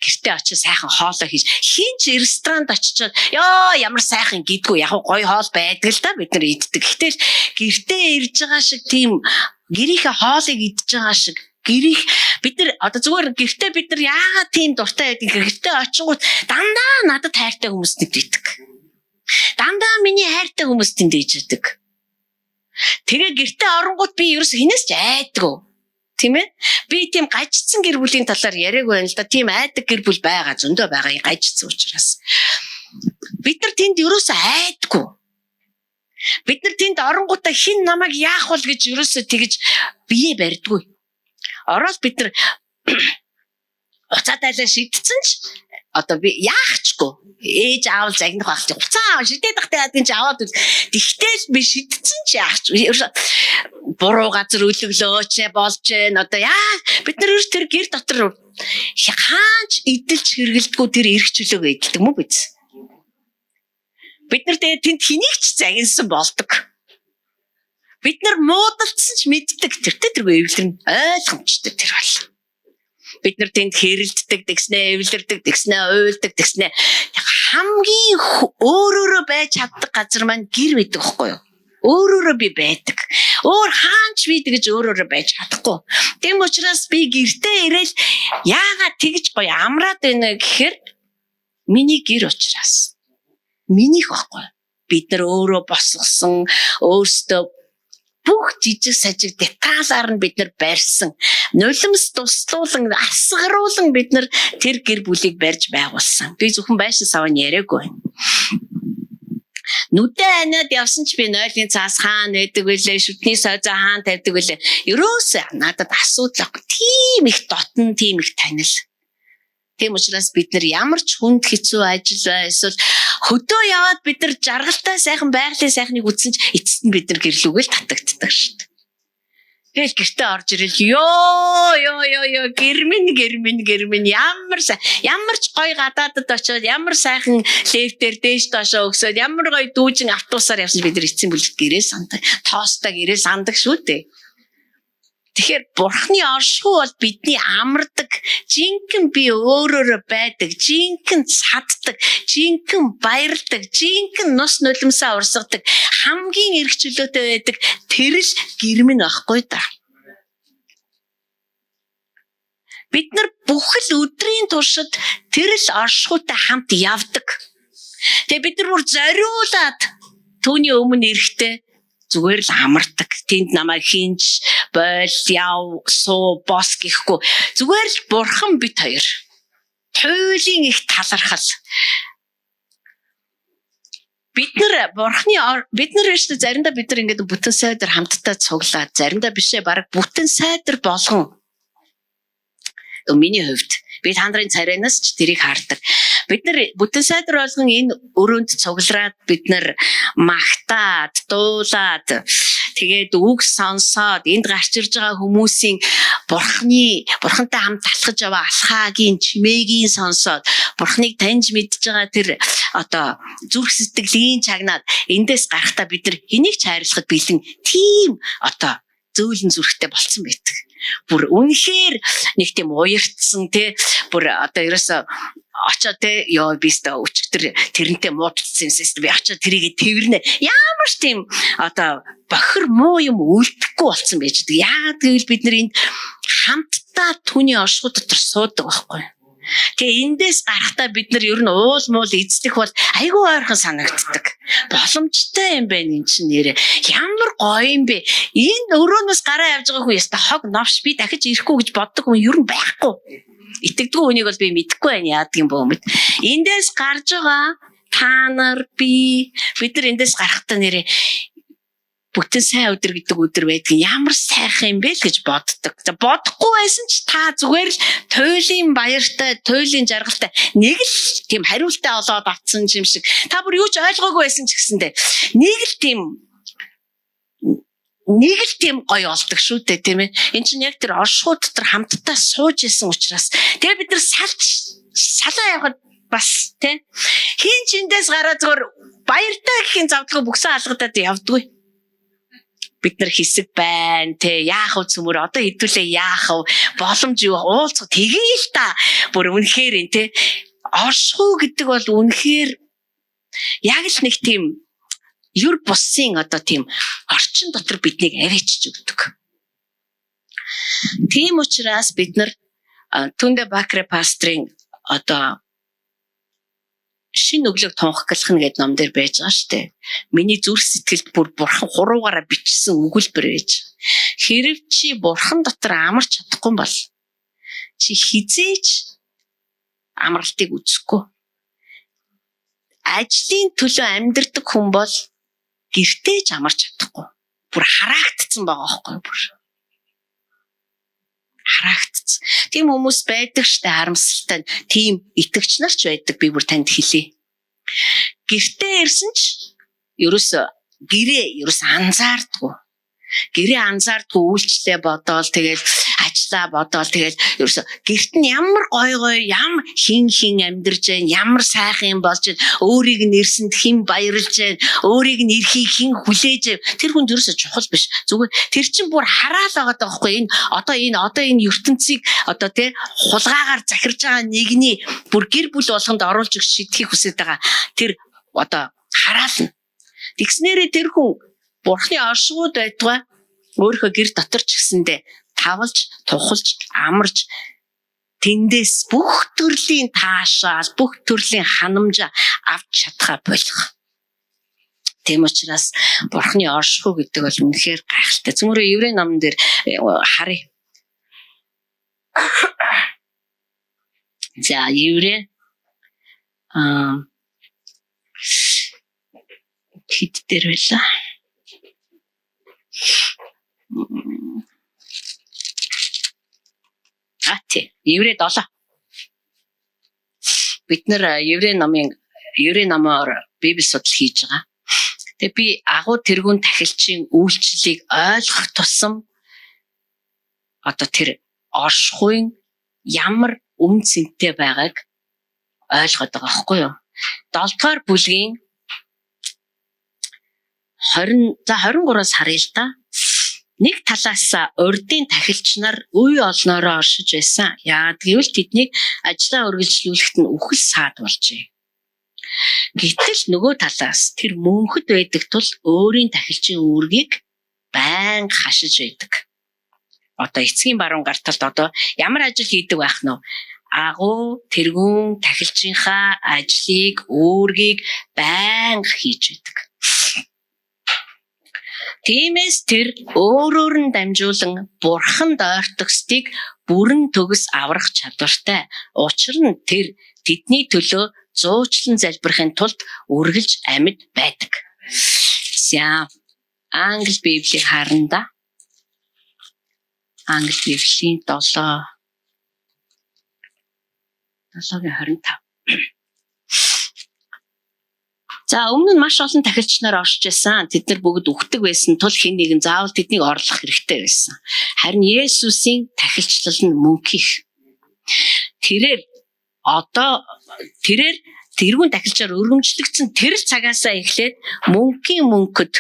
[SPEAKER 2] Гэртээ очоо сайхан хоолоо хийж хин ч ресторанд очичоод ямар сайхан гэдгүү яг гоё хоол байдаг л да бид нар иддэг. Гэтэл гэртээ ирж байгаа шиг тийм гэрийнхээ хоолыг идж байгаа шиг гэрих бид нар одоо зүгээр гэртээ бид нар яагаад тийм дуртай байдаг гэртээ очингууд дандаа надад хайртай хүмүүс нэгддэг. Дандаа миний хайртай хүмүүс тэнд иждэг. Тэгээ гэртээ оронгууд би ерөөс хинээс ч айдгүй. Тийм ээ? Би тийм гажицсан гэр бүлийн талаар яриаг байна л да. Тийм айдаг гэр бүл байгаа зөндөө байгаа гажицсан учраас. Бид нар тэнд ерөөс айдгүй. Бид нар тэнд оронгуудаа хин намайг яах вэ гэж ерөөсөө тэгж бие барьдгүй. Ороод бид нар уцаа тайлаа шийдсэн ч одоо би яахчгүй ээж аавал загнах байх чи уцаа шийдээд тахтай яадаг чи аваад тэгтэл би шийдсэн ч яахч буруу газар өлөглөөч болж гэн одоо бид нар тэр гэр дотор хаач идэлж хэргэлдэггүй тэр эрх чөлөөгөө идэлдэг мүү биз бид нар тэгээд тэнд хэнийг ч загинсан болдог. Бид нар муудалцсан ч мэддэг тэргүй эвлэрнэ ойлгомжтой тэр бол. Бид нар тэнд хэрэлддэг, тэгснээ эвлэрдэг, тэгснээ уйлдаг, тэгснээ хамгийн өөрөөрөө байж чаддаг газар маань гэр байдаг байхгүй юу? Өөрөөрөө би байдаг. Өөр хаанч би тэгж өөрөөрөө байж чадахгүй. Тэм учраас би гэртээ ирээл яагаад тэгж гоё амраад байна гэхээр миний гэр учраас. Минийх байхгүй. Бид нар өөрөө босгосон, өөрсдөө бүх жижиг сажиг деталаар нь бид нар барьсан. Нулимс туслуулан, асгаруулan бид нар тэр гэр бүлийг барьж байгуулсан. Би зөвхөн байшин саван яриаггүй. Нүдэ анаад явсан ч би нойлын цаас хаана байдаг вүлээ, шүтний сойзоо хаана тавьдаг вүлээ. Ерөөсөө надад асуудал авахгүй. Тийм их дотн, тийм их танил. Тийм учраас бид нар ямар ч хүнд хэцүү ажил эсвэл хөдөө яваад бид нар жаргалтай сайхан байгалийн сайхныг үзсэн ч эцэст нь бид нар гэрлүүгээл татагддаг шүү дээ. Тэгэл гэртээ орж ирэл ёо гэрмэн ямар ч гоё гадаадд очиод ямар сайхан лифтээр дээш доошоо өгсөд ямар гоё дүүжин автобусаар явсан бид нар эцсийн бүлэгт гэрээ сандаг. Тоостой гэрээ сандаг шүү дээ. Тэгэхээр бурхны оршихуй бол бидний амардаг, жинхэнэ би өөрөөрөө байдаг, жинхэнэ цаддаг, жинхэнэ баярдаг, жинхэнэ нус нулимсаа урсгадаг, хамгийн эрх чөлөөтэй байдаг тэр л гэрмэн ахгүй да. Бид нар бүхэл өдрийн туршид тэр л оршихуйтай хамт явдаг. Тэгээ бид нар бүр зориулаад түүний өмнө ирэхдээ зүгээр л амардаг. Тэнд намайг хинж, бойл, яв, суу, бос гэхгүй. Зүгээр л бурхан бит хоёр. Туйлын их талархал. Бид нар өөрсдөө заримдаа бид нар ингээд бүтэн сайдар хамтдаа цуглаад, заримдаа бишээ баг бүтэн сайдар болгон. Миний хувьд би та нарын царайнаас ч тэрийг хардаг. Бид нар бүтэн сайдар болгон энэ өрөөнд цуглараад бид нар магтаад, дуулаад тэгээд үг сонсоод энд гарч ирж байгаа хүмүүсийн бурхантай хамт талхаж яваа алхаагийн чимээгийн сонсоод бурханыг таньж мэдж байгаа тэр одоо зүрх сэтгэлийн чагнаад эндээс гарахтаа бид нар хэнийг ч хайрлахад бэлэн тийм одоо зөөлөн зүрхтэй болцсон байдаг. Бүр үнэхээр нэг тийм уяртсан те бүр одоо ерөөсө очоо те ёо бистэ өчтөр тэрнтэй муудсан юмсээс би очоо тэрийг тэрнэ ямар ч тийм одоо бохир муу юм үлдэхгүй болсон байж дээ. Яагаад гэвэл бид нар энд хамтдаа түүний оршихуй дотор суудаг байхгүй. Тэгээ эндээс гарахтаа бид нар ер нь уул муул эзлэх бол айгүй ойрхон санагддаг. Боломжтой юм байна энэ чинь нэрээ. Ямар гоё юм бэ? Энэ өрөөнөөс гараа явж байгаа хүн яста хог новш би дахиж ирэхгүй гэж боддог хүн ер нь байхгүй. Итгэдэггүй хүнийг бол би мэдэхгүй байна яадаг юм бөө мэд. Эндээс гарч байгаа та нар бид нар эндээс гарахтаа нэрээ бүтэн сайн өдөр гэдэг өдөр байдаг ямар сайхан юм бэ л гэж боддог. За бодохгүй байсан ч та зүгээр л туйлын баяртай, туйлын жаргалтай нэг л тийм хариултаа олоод авцсан юм шиг. Та бүр юу ч ойлгоогүй байсан ч гэсэндээ нэг л тийм гоё олдог шүү дээ тийм ээ. Энд чинь яг тэр оршихуй дотор хамтдаа сууж исэн учраас тэгээ бид нар салаа явахад бас тийм хин чиндээс гараа зүгээр баяртай гэхин завдгаа бүгсэн алгадаад явдгүй. Бид нар хэсэг байна те яах вэ цөмөр одоо хэдүүлээ яах вэ боломж юу уулзах тэгээл та бүр үнэхээр энэ те оршихуй гэдэг бол үнэхээр яг л нэг тийм юр бусын одоо тийм орчин дотор биднийг авчиж өгдөг. Тийм учраас бид нар Түндэ Бакрэ пастрын одоо шинэ өглөөг тунхаглах нь гэдэг ном дээр байж байгаа шүү дээ. Миний зүрх сэтгэлд бүр бурхан хуруугаараа бичсэн өгүүлбэр байж. Хэрв чи бурхан дотор амарч чадахгүй бол чи хизээч амралтыг үзэхгүй. Ажлын төлөө амьдардаг хүн бол гэртээ ч амарч чадахгүй. Бүр хараагдсан байгаа байхгүй бүр. Харагдсан. Тийм хүмүүс байдаг штэ харамсалтай. Тийм итгэгч нар ч байдаг би бүр танд хэлье. Гэртээ ирсэн ч ерөөсө гэрээ анзаардгүй. Гэрээ анзаардгүй үйлчлээ бодоол тэгэл ажиллаа бодоол тэгэл ерөөсө гэрт нь ямар гой ямар хин амьдарч байна, ямар сайхан юм болж байна, өөрийг нь ирсэнд хэн баярлж байна, өөрийг нь ирхийг хэн хүлээж байна. Тэр хүнд ерөөсө чухал биш. Зүгээр тэр чинь бүр хараал байгаа даахгүй. Энэ ертөнцийг одоо тий хулгаагаар захирж байгаа нэгний бүр гэр бүл болгонд оруулж өгч шийдэхийг хүсэж байгаа. Тэр одоо хараална. Тэгснээрээ тэр хүн Бурхны оршууд байтугай өөрийнхөө гэр дотор ч гэсэндээ тавлж, тухалж, амарч тэндээс бүх төрлийн таашаал, бүх төрлийн ханамжаа авч чадхаа болох. Тийм учраас Бурхны оршихуй гэдэг бол үнэхээр гайхалтай. Зөвхөн Еврей номон дээр харъя. За Еврей хэд дээр байлаа? Еврей 7. Бид нэр Еврей номоор Библи судал хийж байгаа. Тэгээ би агуу тэргүүн тахилчийн үйлчлэлийг ойлгох тусам одоо тэр оршихуйн ямар үн цэнтэй байгааг ойлгоод байгаа байхгүй юу? 7 дугаар бүлгийн 23-аас харъя л да. Нэг талаас урдын тахилч нар үе олноороо оршиж байсан. Яагаад гэвэл тэднийг ажлаа үргэлжлүүлэхэд нь үхэл саад болжээ. Гэтэл нөгөө талаас тэр мөнхөд байдаг тул өөрийн тахилчийн үүргийг байн хашиж байдаг. Одоо эцгийн баруун гарталд одоо ямар ажил хийдэг байх нь вэ? Агуу тэргүүн тахилчийнхаа ажлыг үүргийг байн хийж байдаг. Тиймээс тэр өөрөөр нь дамжуулан Бурханд ойртогсдыг бүрэн төгс аврах чадвартай. Учир нь тэр тэдний төлөө зуучлан залбирахын тулд үргэлж амьд байдаг. За Англи Библийг харна да. Англи Библийн 7:25. За өмнө нь маш олон тахилч нар орж байсан. Тэд нар бүгд үхдэг байсан тул хэн нэгэн заавал тэднийг орлох хэрэгтэй байсан. Харин Есүсийн тахилчлал нь мөнхийх. Тэрээр тэрүүн тахилчаар өргөмжлөгдсөн тэр цагаасаа эхлээд мөнхөд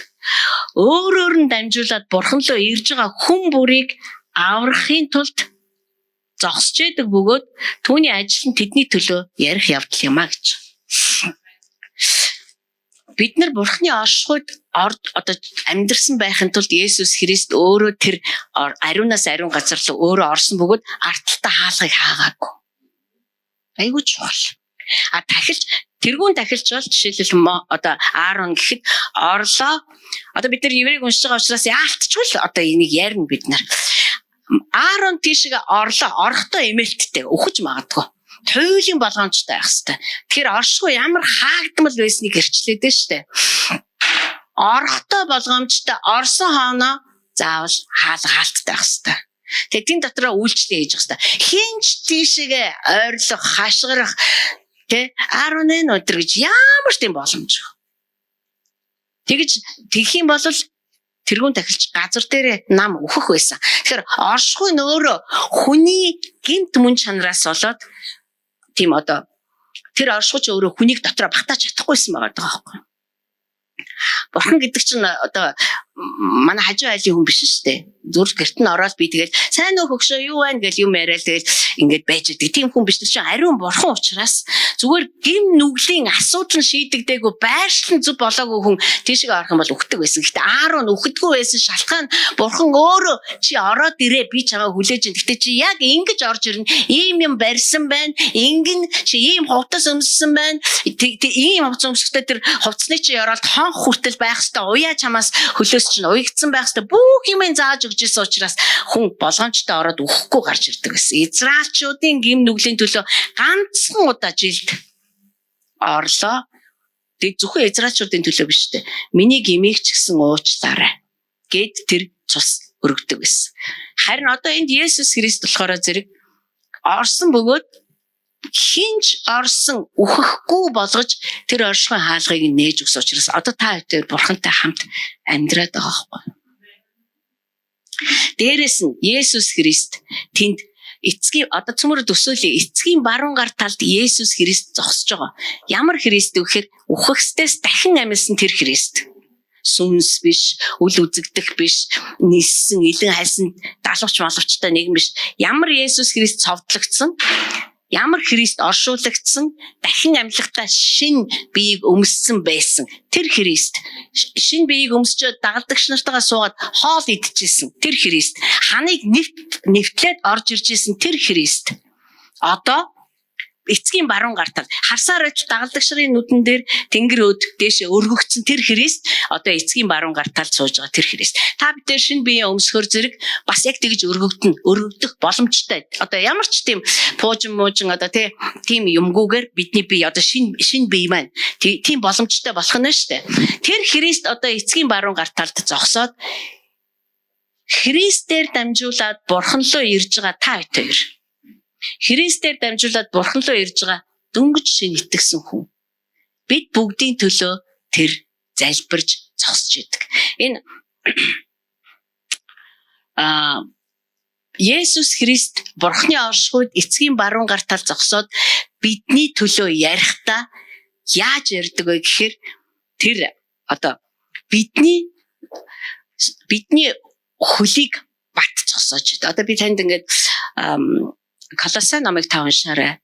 [SPEAKER 2] өөрөөр нь дамжуулаад Бурхан руу ирж байгаа хүн бүрийг аврахын тулд зогсож яадаг бөгөөд түүний ажил нь тэдний төлөө ярих явдал юм а гэж. Бид нар Бурхны оршихуйд одоо амьдрсан байхын тулд Есүс Христ өөрөө тэр ариунаас ариун газар руу өөрөө орсон бөгөөд арталтаа хаалгыг хаагаагүй. Айгуу чухал. Тэргүүн тахилч бол жишээлбэл одоо Аарон гэхэд орлоо. Одоо бид нар еврейг уншиж байгаа учраас яалтчгүй л одоо энийг ярина бид нар. Аарон тийшээ орохдоо эмээлттэй өөхөж магадгүй. Туйлын болгоомжтой байх хэвээр. Тэгэхээр оршихуй ямар хаагдмал байсныг эрчлээд штэ. Орохдоо болгоомжтой орсон хооноо заавал хаалттай байх хэвээр. Тэгээ тийм дотроо үйлчлэл хийж байгаа хэвээр. Хинч тийшээ ойрлох, хашгирах Аарон энэ өдөр гэж ямар тийм боломж. Тэгэх юм бол тэргүүн тахилч газар дээр нам өөхөх байсан. Тэгэхээр оршихуй нөөрөө хүний гинт мөн чанараас болоод тийм одоо тэр оршихуйч өөрөө хүнийг дотроо багтааж чадахгүйсэн байгаа байхгүй. Бурхан гэдэг чинь одоо манай хажуу айлын хүн биш шүү дээ. Зүрх гэрт нь ороод би тэгээд сайн нөх өгшөө юу байна гэж юм яриад тэгээд ингээд байж идэг. Тийм хүн биш чинь ариун бурхан учраас зүгээр гим нүглийн асуудал нь шийдэгдээгүй байршлан зүв болоогүй хүн тийшээ орох юм бол үхдэг байсан. Гэхдээ Аарон үхэдгүй байсан шалтгаан бурхан өөрөө чи ороод ирээ би чамаа хүлээж ин. Гэхдээ чи яг ингэж орж ирнэ. Ийм юм барьсан байна. Ингэн чи ийм хувцас өмссөн байна. Ийм хувцас өмсөхдөө тэр хувцсны чи ороод хонх хүртэл байх хэвээр уяа чамаас хөлөөс чинь уягдсан байх хэвээр бүх юм зааж өгч ирсэн учраас хүн болгоомжтой ороод үхэхгүй гарч ирдэг гэсэн. Израильчуудын гим нүглийн төлөө ганцхан удаа жилд орлоо. Тэг зөвхөн израильчуудын төлөө биш үү? Миний гимийг ч гэсэн уучлаарай гэд тэр цус өргөдөг байсан. Харин одоо энд Есүс Христ болохоор зэрэг орсон бөгөөд хинч орсон үхэхгүй болгож тэр оршихуй хаалгыг нээж өгсөн учраас одоо та бүхэн Бурхантай хамт амьдраад байгаа байхгүй. Дээрээс нь Есүс Христ тэнд эцгийн одоо цөмөр төсөөлөе эцгийн баруун гар талд Есүс Христ зогсож байгаа. Ямар Христ вэ гэхээр ухагсдээс дахин амьсан тэр Христ. Сүнс биш, үл үзэгдэх биш, ниссэн, илэн хайсан, далавч малвчтай нэгэн биш. Ямар Есүс Христ цовдлогдсон, ямар Христ оршуулгдсан, дахин амьлахтаа шин биеийг өмссөн байсан. Тэр Христ шин биеийг өмсчөөд дагалдагч нартайгаа суугаад хоол идчихсэн. Тэр Христ ханыг нэвтлээд орж ирж исэн. Тэр Христ одоо эцгийн баруун гартал харсаар байж дагалдагч нарын нүдэн дээр тэнгэр өд дээшээ өргөгдсөн тэр Христ одоо эцгийн баруун гартал сууж байгаа тэр Христ. Та бид тэр шинэ биеэ өмсгөр зэрэг бас яг тэгж өргөгдөх боломжтой. Одоо ямар ч тийм пуужин одоо тийм юмгүйгээр бидний бие одоо шинэ бие маань тийм боломжтой болох нь шүү дээ. Тэр Христ одоо эцгийн баруун гарталд зогсоод Христээр дамжуулаад Бурхан руу ирж байгаа та хоёр. Христээр дамжуулаад Бурхан руу ирж байгаа дөнгөж шинэ итгэсэн хүн. Бид бүгдийн төлөө тэр залбирж зогсож идэг. Энэ Есүс Христ Бурханы оршихуйд эцгийн баруун гартал зогсоод бидний төлөө ярихдаа яаж ярьдаг вэ гэхээр тэр одоо бидний хөлийг бат зогсоож идэг. Одоо би танд ингээд Колосе номыг 5 уншаарай.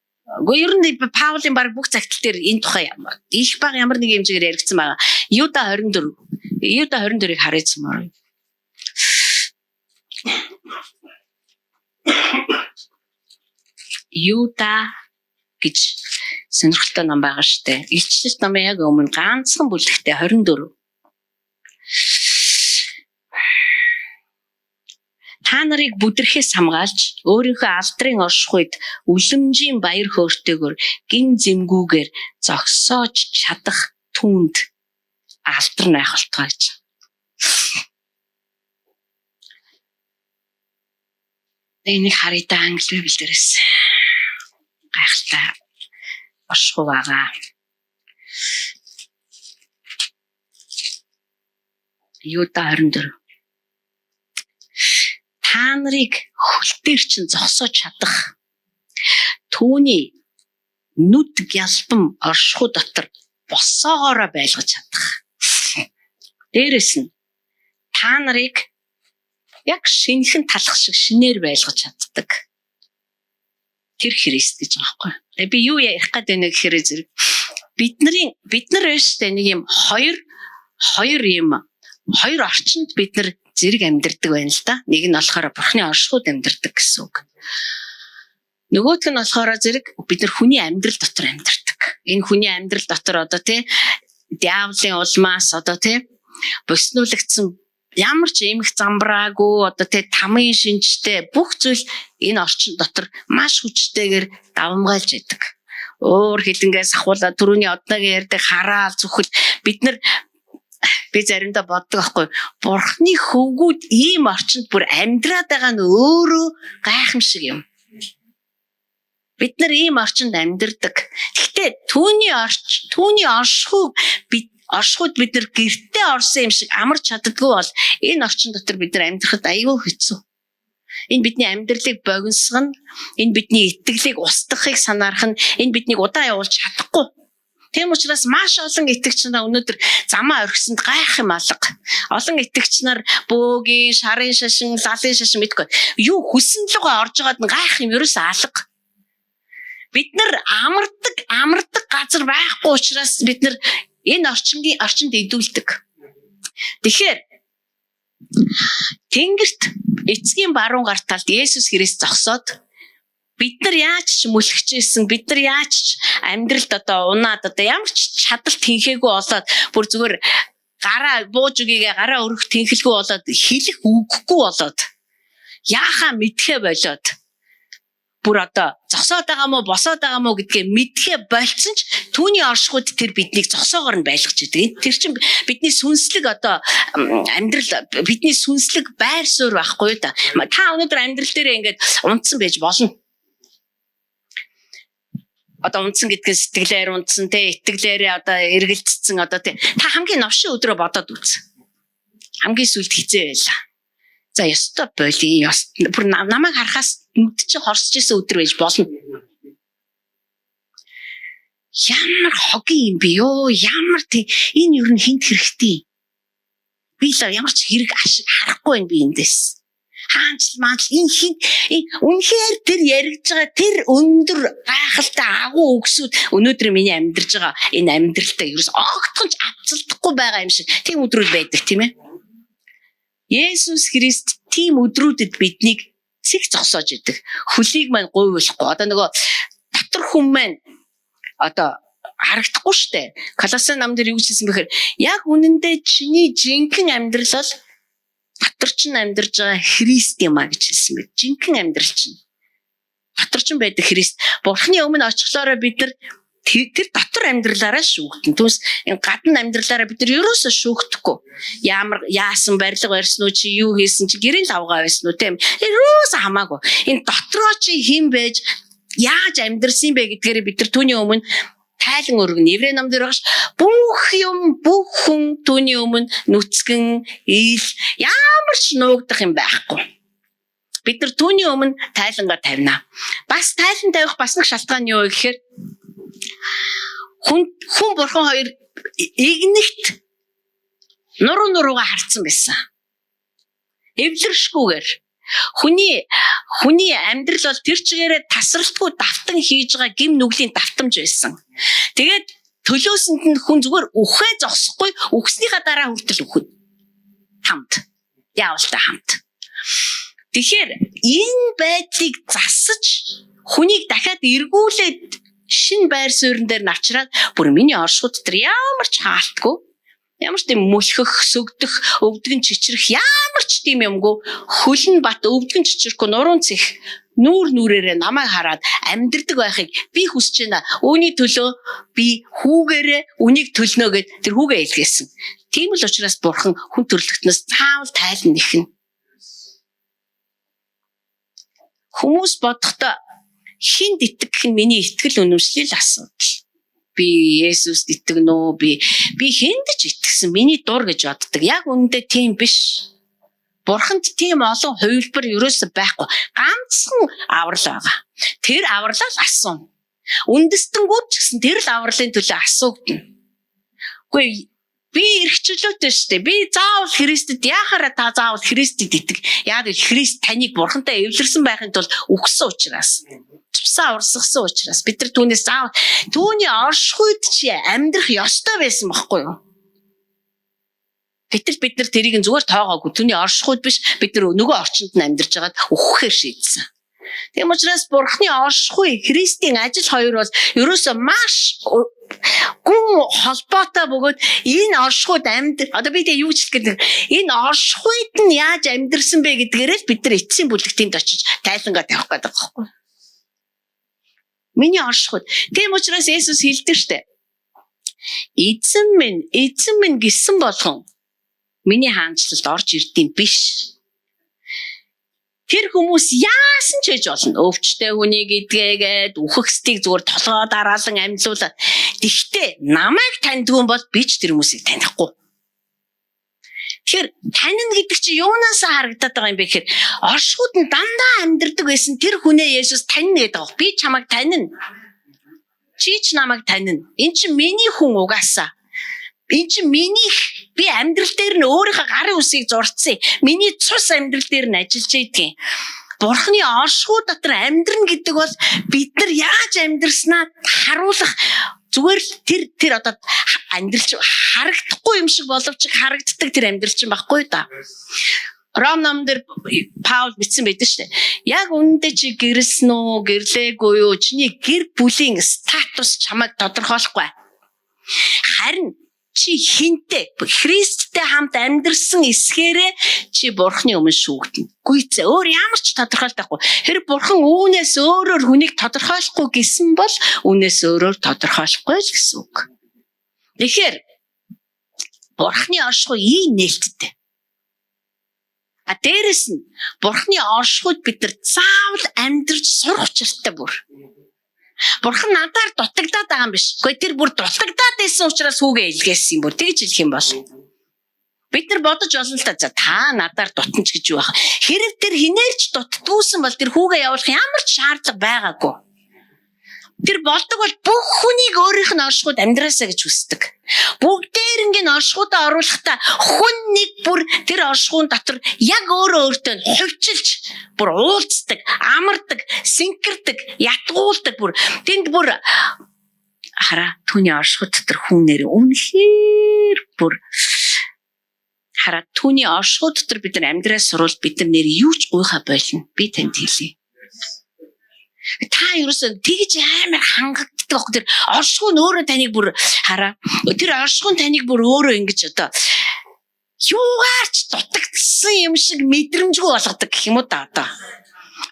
[SPEAKER 2] Гэхдээ ер нь Паулын баг бүх загтал дээр энэ тухай их баг ямар нэг хэмжээгээр яригдсан байгаа. Юда 24-ийг харъяцмаар. Юда гэж сонирхолтой ном байгаа штэ. Илчилт номын яг өмнө ганцхан бүлэгтээ 24. Та нарыг бүдрэхээс хамгаалж өөрийнхөө алдрын оршихуйд үлэмжийн баяр хөөртэйгээр гин зэмгүүгээр зогсоож чадах түүнд алдар найхалтгаа гэж. Энийг харъя англи билдэрээс гайхалтай оршихуй байгаа. Юда 24. Та нарыг хөлтээр чинь зогсоож чадах түүний нүд гялбан оршихуй дотор босоогоороо байлгаж чадах. Дээрээс нь та нарыг яг шинхэн талах шиг шинээр байлгаж чаддаг. Тэр Христ гэж байгаа байхгүй. Би юу ярих гээд байна гэхээр зэрэг бид нар өштэй нэг юм хоёр орчинд бид нар зэрэг амьдардаг байна л да. Нэг нь болохоор Бурхны оршихуйд амьдардаг гэсэн үг. Нөгөөх нь болохоор зэрэг бид нар хүний амьдрал дотор амьдардаг. Энэ хүний амьдрал дотор одоо диаволын улмаас одоо боснуулагдсан ямар ч эмх замбраагүй одоо тамийн шинжтэй бүх зүйл энэ орчин дотор маш хүчтэйгээр давамгайлж идэг. Өөр хилэнгээс ахуулаад түрүүний одоогийн ярьдаг хараал зүхэл би заримдаа боддог байхгүй. Бурхны хөвгүүд ийм орчинд бүр амьдраад байгаа нь өөрөө гайхамшиг юм. Бид нар ийм орчинд амьдардаг. Гэхдээ түүний оршихуйд бид нар гэртээ орсон юм шиг амарч чаддаггүй бол энэ орчин дотор бид нар амьдрахад аюул хэцүү. Энэ бидний амьдралыг богиносгоно, энэ бидний итгэлийг устгахыг санаарах нь энэ биднийг удаан явуулж чадахгүй. Тийм учраас маш олон итгэгч нар өнөөдөр замаа орхисонд гайх юм алга. Олон итгэгч нар бөөгийн, шарын шашин, лалын шашин мэдгүй. Юу хүссэн лугаа орж байгаад гайх юм ерөөсөө алга. Бид нар амардаг газар байхгүй учраас бид нар энэ орчинд идүүлдэг. Тэгэхээр Тэнгэрт эцгийн баруун гар талд Есүс Христ зогсоод бид нар яаж ч мөлхчихсэн, бид нар яаж ч амьдралд унаад ямар ч чадалт тэнхээгүй болоод бүр зүгээр гараа бууж үгийгээ гараа өргөх тэнхэлгүй болоод хэлэх үггүй болоод яахаа мэдхээ болоод бүр зогсоод байгаа мó босоод байгаа мó гэдгээ мэдхээ болцсон ч түүний оршихуйд тэр биднийг зогсоогоор нь байлгаж идэг. Тэр чинь бидний сүнслэг амьдрал бидний сүнслэг байр суурь байхгүй юу та. Та өнөөдөр амьдрал дээрээ ингээд унтсан байж болно. Унтсан гэдгийг сэтгэлээр унтсан итгэлээрээ эргэлцсэн та хамгийн новшин өдрөө бодоод үз. Хамгийн сүлд хизээ байлаа. За ёстой боли бүр намайг харахаас нүдчээ хорсож исэн өдөр байж болно. Ямар хогийн юм бэ ёо, ямар энэ юу н хинт хэрэгтэй. Би л ямар ч хэрэг харахгүй байна би эндээс. Хаанч маань энэ хин үнэхээр тэр яригдж байгаа тэр өндөр гайхалтай агуу өгсөд өнөөдөр миний амьдарж байгаа энэ амьдралтай ерөөс огтхонч авцалдахгүй байгаа юм шиг тийм өдрүүд байдаг тийм ээ. Есүс Христ тийм өдрүүдэд биднийг цэг зогсоож идэг. Хөлийг маань гуйвуулахгүй. Одоо нөгөө дотор хүн маань одоо харагдахгүй штэ. Колосын нам дээр юу гэсэн бэхээр яг үнэндээ чиний жинхэнэ амьдрал бол дотор чинь амьдарж байгаа Христ юм а гэж хэлсэн мэт. Жинхэнэ амьдрал чинь дотор чинь байдаг Христ. Бурхны өмнө очихлоороо бид нар тэр дотор амьдралаараа шүүгдэн. Түнс энэ гадна амьдралаараа бид нар ерөөсөө шүүгдэхгүй. Ямар яасан барилга барьсан уу чи юу хийсэн чи гэрийн лавгаа байсан уу тийм. Ерөөсөө хамаагүй. Энэ дотроо чи хэн байж яаж амьдрсан бэ гэдгээр бид нар түүний өмнө тайлан өргөн. Еврей ном дээр багш бүх юм бүх хүн түүний өмнө нүцгэн ил ямар ч нуугдах юм байхгүй. Бид нар түүний өмнө тайлангаа тавина. Бас тайлан тавих бас нэг шалтгаан юу гэхээр хүн бурхан хоёр игнэгт нуруугаа харцсан байсан. Эвлэршгүйгээр хүний амьдрал бол тэр чигээрээ тасралтгүй давтан хийж байгаа гим нүглийн давтамж байсан. Тэгээд төлөөсөнд нь хүн зүгээр үхээ зогсохгүй үхснийхаа дараа хүртэл үхэн. Хамт. Яавалтай хамт. Тэгэхээр энэ байдлыг засаж хүнийг дахиад эргүүлээд шин байр суурин дээр навчраад бүр миний оршууд дээр ямар ч хаалтгүй ямар ч тийм мөлхөх, сүгдэх, өвдгөн чичрэх ямар ч тийм юмгүй хөлн бат өвдгөн чичрэхгүй нуруун цэх нүрээрээ намайг хараад амьдрдаг байхыг би хүсэж байна. Үүний төлөө би хүүгээрээ үнийг төлнө гэд тэр хүүгээ илгээсэн. Тийм л учраас бурхан хүн төрлөختнөөс заавал тайлан нэхнэ. Хүмүүс бодохдоо хинд итгэх нь миний итгэл үнэмшлэл асуудал. Би Есүст итгэнэ үү? Би хинд ч итгэсэн. Миний дур гэж боддог. Яг үүндээ тийм биш. Бурханд тийм олон хувилбар ерөөсөө байхгүй. Ганцхан аврал байгаа. Тэр авралаа л асууна. Үндэстэнгүүд ч гэсэн тэр л авралын төлөө асуудна. Үгүй би эрхчлөөтэй шүү дээ. Би заавал Христэд яхаараа та заавал Христэд итэг. Яг л Христ таныг бурхантай эвлэрсэн байхын тулд үхсэн учраас. Цусаа урсгасан учраас бид нар түүнээс заавал түүний оршихуйд чи амьдрах ёстой байсан байхгүй юу? Гэтэл бид нар тэрийг зүгээр тоогоогүй. Түүний оршихуйд биш бид нар нөгөө орчинд нь амьдарч байгаад үхэхээр шийдсэн. Тийм учраас бурхны оршихуй Христийн ажил хоёр бол ерөөсөө маш гүн холбоотой бөгөөд энэ оршихуйд одоо би тэг юу ч хэлэх гээд энэ оршихуйд нь яаж амьдэрсэн бэ гэдгээрээ л бид нар эцсийн бүлэгтинд очиж тайлангаа тавих гэдэг байхгүй. Миний оршихуйд. Тийм учраас Есүс хэлдэг штэ. Эзэн минь гэсэн болгон миний хаанчлалд орж ирдэм биш. Тэр хүмүүс яасан ч гэж болно. Өвчтэй хүнийг идгээгээд үхэхстийг зүгээр толгоо дараалан амьдлуулаад. Тэгтээ намайг таньдгүй бол би ч тэр хүмүүсийг танихгүй. Тэгэхээр танин гэдэг чинь юунаас харагдаад байгаа юм бэ гэхээр оршихуйд нь дандаа амьдэрдэг байсан тэр хүнээ Есүс таньна гэдэг байгаа. Би чамайг таньна. Чи ч намайг таньна. Энд чинь миний хүн угаасаа. Энд чинь би амьдрал дээр нь өөрийнхөө гарын үсийг зурцсан. Миний цус амьдрал дээр нь ажиллаж идэгэн. Бурхны оршихуй дотор амьдрна гэдэг бол бид нар яаж амьдрснаа харуулах зүгээр л тэр одоо амьдралч харагдахгүй юм шиг боловч харагддаг тэр амьдралч юм баггүй да. Ром ном дээр Паул бичсэн байдаг шүү дээ. Яг үнэндээ чи гэрэлсэн үү, гэрлээгүй юу? Чиний гэр бүлийн статус чамайг тодорхойлохгүй. Харин чи хинтээ Христтэй хамт амьдэрсэн эсхээрээ чи бурхны өмнө шүүгдэнэ. Гүйцээ өөр ямар ч тодорхойлтойхгүй. Хэрэг бурхан үүнээс өөрөөр хүнийг тодорхойлохгүй гэсэн бол үүнээс өөрөөр тодорхойлохгүй л гэсэн үг. Тэгэхээр бурхны оршихуй ийм нээлттэй. Дээрэс нь бурхны оршихуйд бид нар заавал амьдарч сурах учиртай бүр. Бурхан надаар дутагдаад байгаа юм биш. Гэхдээ тэр бүр дутагдаад байсан учраас хүүгээ илгээсэн юм бүр. Тэгж хэлэх юм бол. Бид нар бодож олно л та та надаар дутна ч гэж юу байх. Хэрэг тэр хинээрч дуттгүйсэн бол тэр хүүгээ явуулах ямар ч шаардлага байгаагүй. Тэр болдог бол бүх хүнийг өөрийнх нь оршихуйд амьдраасаа гэж хүсдэг. Бүгдээрингийн оршихуйдаа оруулахдаа хүн нэг бүр тэр оршихуйн дотор яг өөртөө хувьчилж бүр уулздаг, амардаг, синкэрдэг, ятгуулдаг бүр тэнд бүр хараа түүний оршихуй дотор хүн нэр үнэхээр бүр хараа түүний оршихуй дотор бид нар амьдраас сурвал бид нар нэр юу ч гуйха болно. Би танд хэлье. Та ерөөсөө тэгж амар хангагддаг байхгүй тэр оршихуй нь өөрөө таныг бүр хараа тэр оршихуй нь таныг бүр өөрөө ингэж одоо юугаарч дутагдсан юм шиг мэдрэмжгүй болгодог гэх юм уу да одоо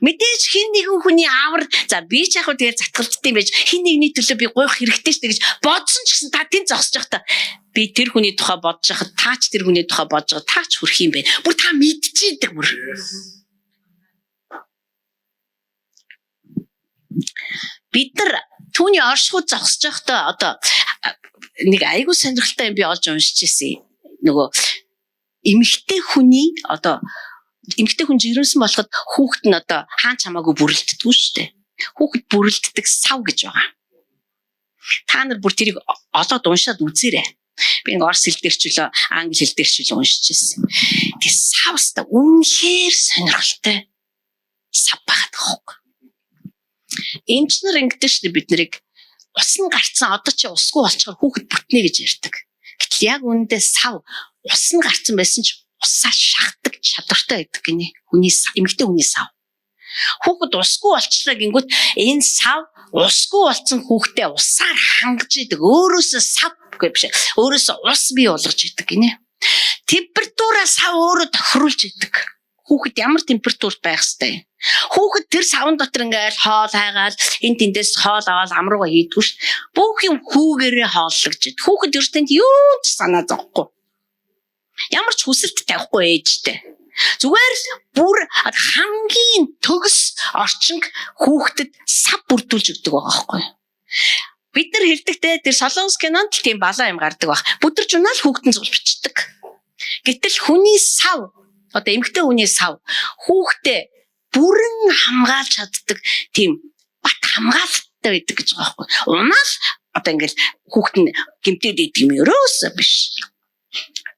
[SPEAKER 2] мэдээж хин нэгэн хүний авар за би ч яг хөө тэгээд затгалцдсан байж хин нэгний төлөө би гойх хэрэгтэй шүү дээ гэж бодсон ч гэсэн та тэнд зогсож явах та би тэр хүний тухай бодож хахад таач тэр хүний тухай бодож байгаа таач хүрх юм бэ бүр та мэдчихийдэг бүр бид нар түүний оршихуй зогсож байхдаа одоо нэг айгуу сонирхолтой юм би олж уншиж ирсэн. Нөгөө эмэгтэй хүний одоо эмэгтэй хүн жирэмсэн болоход хүүхэд нь одоо хаан чамаагүй бүрлддэггүй шүү дээ. Хүүхэд бүрлддэг сав гэж байгаа. Та нар бүр тэрийг олоод уншаад үзээрэй. Би нэг орос хэл дээрчлөө, англи хэл дээрчлөө уншиж ирсэн. Тэгээ савста үнэхээр сонирхолтой сав багт хог. Эмчнэр ингэдэг шүү дээ бид нарыг ус нь гарцсан одоо чи усгүй болчихоор хүүхэд бүтнэ гэж ярьдаг. Гэтэл яг үүндээ сав ус нь гарцсан байсан ч усаа шахдаг чадвартай байдаг гинэ. Хүний эмэгтэй хүний сав. Хүүхэд усгүй болчихлоо гингүүт энэ сав усгүй болсон хүүхдээ усаар хангаж идэг. Өөрөөсөө сав үгүй биш. Өөрөөсөө ус бий болгож идэг гинэ. Температураа сав өөрөө тохируулж идэг. Хүүхэд ямар температурт байх ёстой. Хүүхэд тэр савн дотор ингээл хоол хайгаал энэ тэндээс хоол аваад амрууга хийдгүү ш. Бүх юм хүүгээрээ хооллогж ид. Хүүхэд ерөөсөнд юу ч санаа зовхгүй. Ямар ч хүсэлт тавихгүй ээжтэй. Зүгээр бүр хамгийн төгс орчинг хүүхдэд сав бүрдүүлж өгдөг байгаа байхгүй. Бид нар хэлдэгтэй тэр Солонгос кинонд л тийм балаа юм гардаг баг. Бүдэрч унаал хүүхдэн зуул бичдэг. Гэтэл хүний сав одоо эмэгтэй хүний сав хүүхдээ бүрэн хамгаалж чаддаг тийм бат хамгаалалттай байдаг гэж байгаа байхгүй. Унаал одоо ингээл хүүхэд нь гэмтээд идэг юм ерөөсөө биш.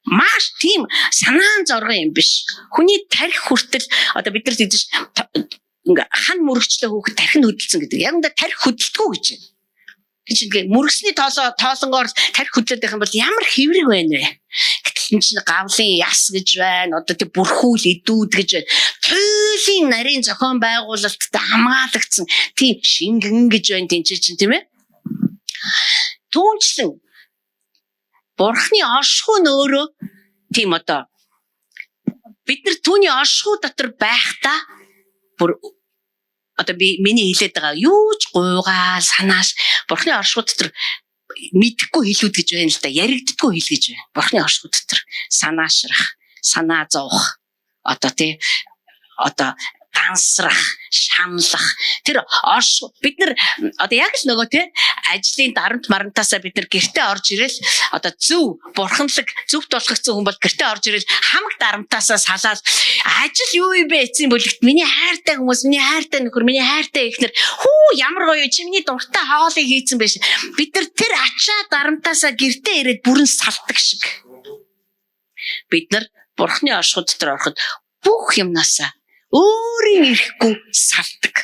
[SPEAKER 2] Маш тийм санаан зоргон юм биш. Хүний тарих хүртэл одоо бид нар тийдэж ингээ хан мөрөгчлөө хүүхэд тархинд хөдөлсөн гэдэг. Яг энэ тарих хөдөлтгөө гэж байна. Гэж ингээ мөргсний тоолонгоор тарих хөдлөд байх юм бол ямар хэврэг байна вэ? Гэтэл энэ чинь гавлын яс гэж байна. Одоо тийм бүрхүүл идүүд гэж байна. Туйлын нарийн зохион байгуулалттай хамгаалагдсан тийм шингэн гэж байна тийм чинь тийм ээ. Түүнчлэн Бурхны оршихуй нь өөрөө тийм одоо бид нар түүний оршихуй дотор байхдаа бүр одоо би миний хэлээд байгаа юу ч гуйгаал санааш Бурхны оршихуй дотор мэдэхгүй хэлүүд гэж байна л да яригддаггүй хэл гэж байна. Бурхны оршихуй дотор санаашрах, санаа зовох одоо тий одоо гансрах, шаналлах тэр оршихуй бид нар одоо яг л нөгөө тий ажлын дарамт марантаасаа бид нар гэртээ орж ирэл одоо зөв бурханлаг зөвхт болгогдсон хүн бол гэртээ орж ирэл хамаг дарамтаасаа салаад ажил юу юм бэ эцсийн бүлэгт миний хайртай хүмүүс, миний хайртай нөхөр, миний хайртай эхнэр хүү ямар гоё чиний дуртай хоолыг хийцэн байж бид нар тэр ачаа дарамтаасаа гэртээ ирээд бүрэн салдаг шиг бид нар Бурхны оршихуй дотор ороход бүх юмнасаа өөрийн ирэхгүй салдаг.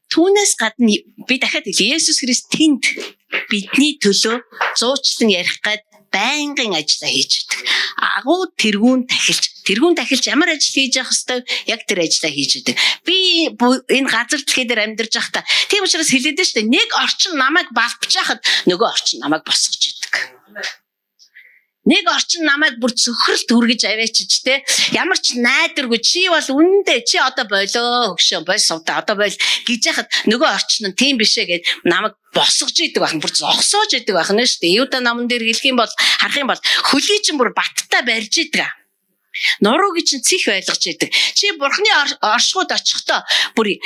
[SPEAKER 2] Түүнээс гадна би дахиад Есүс Христ тэнд бидний төлөө зуучлан ярих гээд байнгын ажиллаа хийж байдаг. Агуу тэргүүн тахилж ямар ажил хийж явах хэвээр яг тэр ажиллаа хийж байдаг. Би энэ газар дэлхий дээр амьдарч байхдаа тийм учраас хэлээд шүү дээ. Нэг орчин намайг балбчихад нөгөө орчин намайг босгож идэг. Нэг орчин намайг бүр цөхрөлт хүргэж аваачиж те ямар ч найдваргүй чи бол үнэндээ чи одоо болоо хөшөө бойсовта одоо бойл гэж яхад нөгөө орчин нь тийм бишээ гэд намайг босгож идэг байх бүр зогсоож идэг байх нь шүү дээ. Юута намн дээр хэлэх юм бол харах юм бол хөлий чинь бүр баттай барьж идэг. Нуруугийн чинь цих байлгаж идэг. Чи Бурхны оршихуйд очихдоо бүр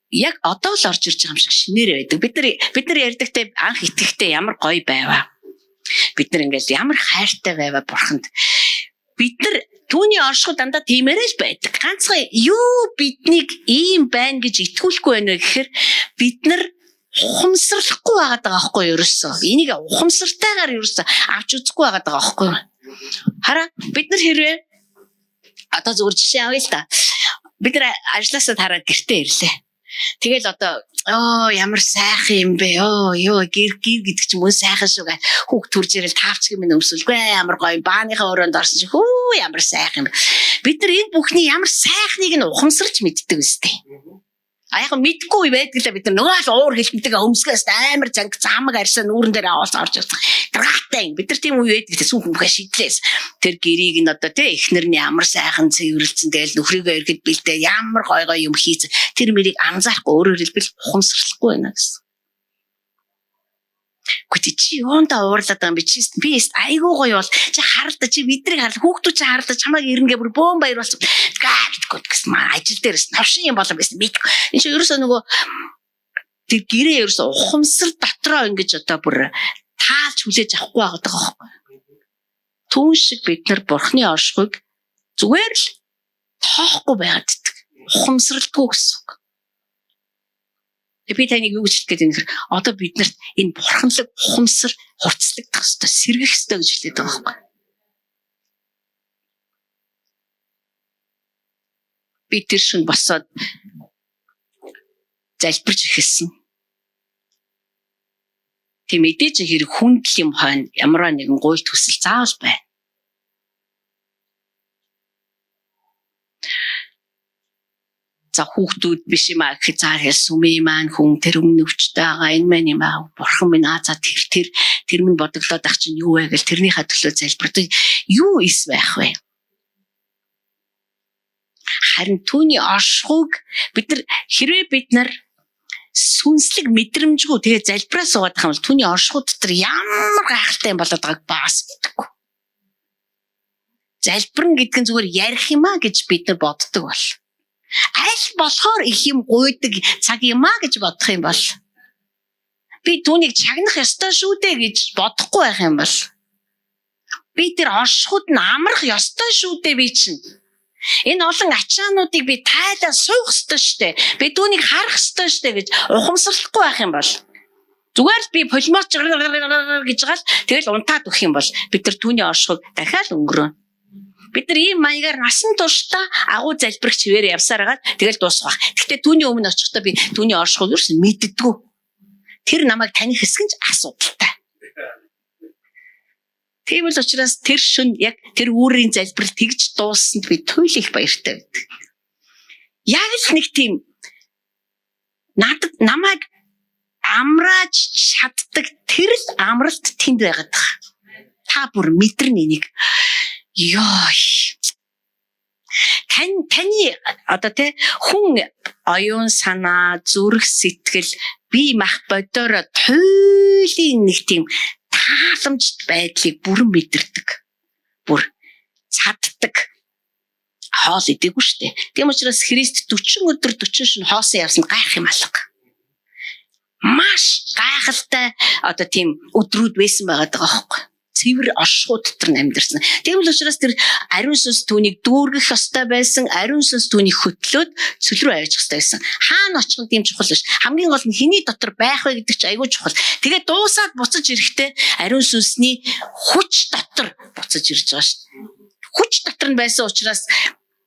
[SPEAKER 2] яг одоо л орж ирж байгаа юм шиг шинээр байдаг. Бид нар ярьдагтай анх итгэхдээ ямар гоё байваа. бид нар ингээд ямар хайртай байваа бурханд. Бид нар түүний оршихуй дандаа тиймэрэл байдаг. Ганцхан юу биднийг ийм байна гэж итгүүлэхгүй байна вэ гэхээр бид нар ухамсарлахгүй байгаад байгаа байхгүй юу ерөөсөө. Энийг ухамсартайгаар ерөөсөө авч үзэхгүй байгаад байгаа байхгүй юу. Хараа бид нар хэрвээ одоо зөвхөн жишээ авъя л да. Бид нар ажлаасаа тараад гэртээ ирлээ. Тэгэл одоо ямар сайхан юм бэ? Гэр гэдэг ч юм уу сайхан шүү гэ. Хүүхд төрж ирэл таавч юм өмсөлгүй ямар гоё бааныхаа өрөөнд орсон чи ямар сайхан юм. Бид нар энэ бүхний ямар сайхныг нь ухамсарч мэддэг үстэй. Яг мэдгүй байдаг л бид нар нөгөө л уур хэлбэлдэг өмсгөөс амар занг замаг арьсаа нүүрэн дээр аваад орж ирсэн. Гратай бид нар тийм үе байдаг сүүхэн бүхэ шидлээс. Тэр гэрийг нь одоо тий эхнэр нь ямар сайхан цэвэрлсэн тэгэл нөхрийгөө ирэхэд бэлдээ ямар гой гой юм хийц. Тэр мэрийг анзаарахгүй өөрөөр хэлбэл ухамсарлахгүй байна гэсэн. Гэхдээ чи юунда уурлаад байгаа юм бэ? Чи би айгуу гоё бол чи харалта чи бидрийг харал хүүхдүүд чи харалта чамайг ирнгээ бүр бөөн баяр болсон. Гаадгүй гэсэн маа ажил дээрээс новшин юм болов байсан мэд. Энэ чи ерөөсөө нөгөө тэр гэрээ ерөөсөө ухамсар дотроо ингэж одоо бүр таалж хүлээж авахгүй байгаа байхгүй. Түүн шиг бид нар бурхны оршихуйг зүгээр л тоохгүй байгаад ддэг. Ухамсарлгүй гэсэн үг. Би таныг юу гэж хэлэх гээд юм одоо бид нарт энэ бурханлаг ухамсар хурцлагдах ёстой, сэргэх ёстой гэж хэлээд байгаа байхгүй. Би тэр шин босоод залбирч эхэлсэн. Тэг мэдээж хэрэг хүндл юм хойно ямар нэгэн гуйлт хүсэл заавал байна. За хүүхдүүд биш юм аа гэхэд заа хэлсүмээ маань хүн тэр өмнө өвчтэй байгаа энэ мань юм аа бурхан минь за тэр минь бодоглоод ах чинь юу вэ гэл тэрнийхээ төлөө залбирдаг юу ис байх вэ? Харин түүний оршихуйг бид нар сүнслэг мэдрэмжгүй тэгээ залбираа суугаад байгаа юм бол түүний оршихуй дотор ямар гайхалтай юм болоод байгааг бас мэдгүй. Залбирна гэдэг нь зүгээр ярих юм аа гэж бид нар боддог бол. Аль болохоор их юм гуйдаг цаг юм аа гэж бодох юм бол би түүнийг чагнах ёстой шүү дээ гэж бодохгүй байх юм бол би тэр оршихуйд нь амрах ёстой шүү дээ би чинь энэ олон ачаануудыг би тайлаа суух ёстой шүү дээ би түүнийг харах ёстой шүү дээ гэж ухамсарлахгүй байх юм бол зүгээр л би полимоч гэж гал тэгэл унтаад өгөх юм бол бид нар түүний оршихуйг дахиад өнгөрөөнө. Бид нар ийм маягаар насан туршдаа агуу залбирах чивээр явсаар хагаад тэгэл дуусгах. Гэхдээ түүний өмнө очихдоо би түүний оршихуйг ерөөс мэддэггүй. Тэр намайг таних хэсэг нь асуудалтай. Тийм л учраас тэр шин яг тэр үүрийн залбирал тэгж дууссанд би туйлах баяртай байдаг. Яг л нэг тийм намайг амрааж чаддаг тэр л амралт тэнд байгаад байгаа. Та бүр мэдэрнэ энийг. Таны одоо тэ хүн оюун санаа зүрх сэтгэл бие мах бодороо туйлын нэг тийм тааламжт байдлыг бүрэн мэдэрдэг. Бүр цаддаг. Хоол идэггүй штэ. Тийм учраас Христ 40 өдөр 40 шөнө хоосон явсан гайх юм алга. Маш гайхалтай одоо тийм өдрүүд байсан байгаа байхгүй. Цэвэр оршихуй дотор амьдэрсэн. Тийм л учраас тэр ариун сүнс түүнийг дүүргэх ёстой байсан, ариун сүнс түүнийг хөтлөөд цөл рүү авчих ёстой байсан. Хаана очих нь тийм чухал биш. Хамгийн гол нь хэний дотор байх вэ гэдэг чинь айгүй чухал. Тэгээд дуусаад буцаж ирэхдээ ариун сүнсний хүч дотор буцаж ирж байгаа шүү дээ. Хүч дотор нь байсан учраас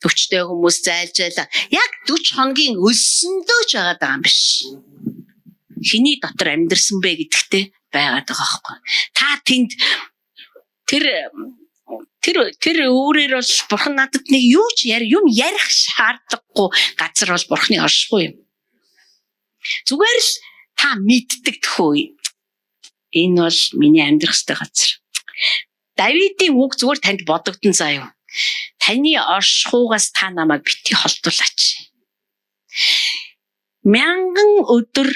[SPEAKER 2] өвчтэй хүмүүс зайлжаалаа. Яг 40 хоногийн өлсөндөө ч байгаа даа юм биш. Хэний дотор амьдэрсэн бэ гэдэгтээ байгаад байгаа байхгүй. Та тэнд тэр өөрөөр бол бурхан надад нэг юу ч юм ярих шаардлагагүй газар бол бурханы оршихуй юм. Зүгээр л та мэддэг тхөө. Энэ бол миний амьдрах ёстой газар. Давидын үг зүгээр танд бодогдсон заа юу. Таны оршихуйгаас та намайг бити холдуулаач. 1000 өдөр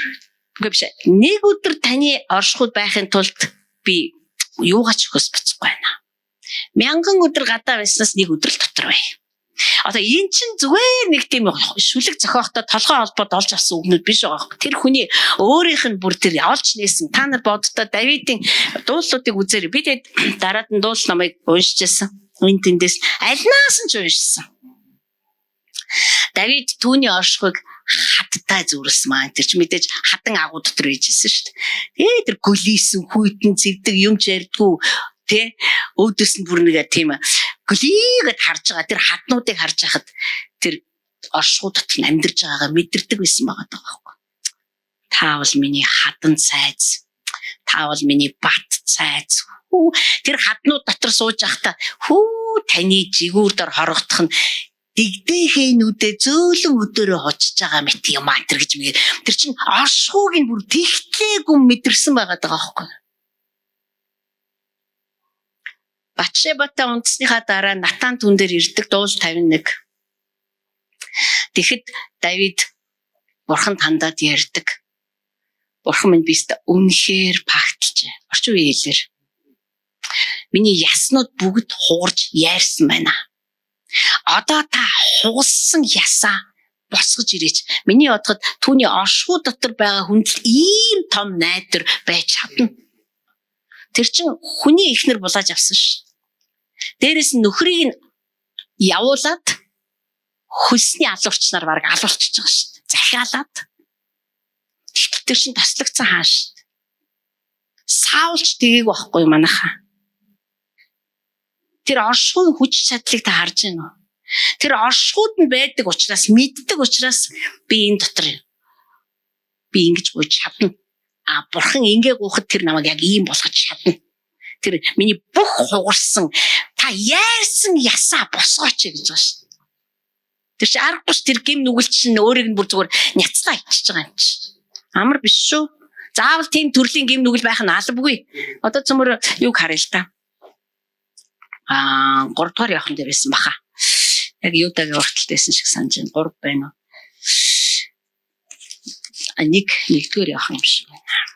[SPEAKER 2] нэг өдөр таны оршихуйд байхын тулд би юугаач хөс буцахгүй байна. 1000 өдөр гадаа байснаас нэг өдөр л дотор бай. Одоо эн чинь зүгээр нэг тийм шүлэг зохиохтой толгой холбоод олж авсан үгнүүд биш байгаа юм. Тэр хүний өөрийнх нь бүр тэр олж нээсэн. Та нар боддоо Давидын дуулуудыг үзээрэй. Би тэгээд дараад нь дуул намайг уншижсэн. Үн тэндээс альнаас нь ч уншсан. Давид түүний оршихуйг хаттай зүрс маань тэр чи мэдээж хадан агуу дотор байжсэн шүү дээ. Тэр гөлийсэн хүйтэн зэвдэг юм ч ярьдгүй тэ өөдөөс нь бүр нэг тийм гөлийгэд харж байгаа тэр хатнуудыг харж хахад тэр оршихуй дотор амьдарч байгаагаа мэдэрдэг байсан байгаа байхгүй. Та бол миний хадан цайз. Та бол миний бат цайз. Тэр хатнууд дотор сууж байхдаа таны жигүүр дор хорогдох нь дигдэхэнүүдээ зөөлөн өдөөрөө хочж байгаа мэт юм аа тэр гэж мэгээр тэр чинь оршихуйг нь бүр тэгтлээгүй мэдэрсэн байгаа даа байхгүй. Батшебата унтсныхаа дараа Натан түн дээр ирдэг дуул 51. Тэгэхэд Давид бурхан хандаад ярьдаг. Бурхан минь бист үнэхээр пагталжээ. Орчин үеийн хэлээр. Миний яснууд бүгд хуурж яарсан байна. Одоо та хууссан ясаа босгож ирээч. Миний бодоход түүний оршихуй дотор байгаа хүнд ийм том найдар байж чадна. Тэр чин хүний ихнэр булааж авсан ш. Дээрээс нь нөхрийг нь явуулаад хөлсний алуурч нар баг алуулчихж байгаа ш. Захиалаад. Тэр чин таслагдсан хаан ш. Саулч тгийг байхгүй манайхаа. Тэр оршихуйн хүч чадлыг та харж байна уу? Тэр оршихуйд нь байдаг учраас мэддэг учраас би энэ дотор би ингэж бууж чадна. Бурхан ингэ гуйхад тэр намайг яг ийм болгож чадна. Тэр миний бүх хугарсан та яарсан ясаа босгооч гэж байгаа шүү. Тэр чи аргагүй ш тэр гим нүгэл чинь өөрийг нь бүр зүгээр няцлаа ичиж байгаа юм чи. Амар биш шүү. Заавал тийм төрлийн гим нүгэл байх нь албагүй. Одоо цөмөр юг харъя л та. 3 дугаар явахын дээр байсан баха. Яг юудагийн урталтайсэн шиг санаж байна. 3 байна уу? Нэгдүгээр явах юм шиг байна.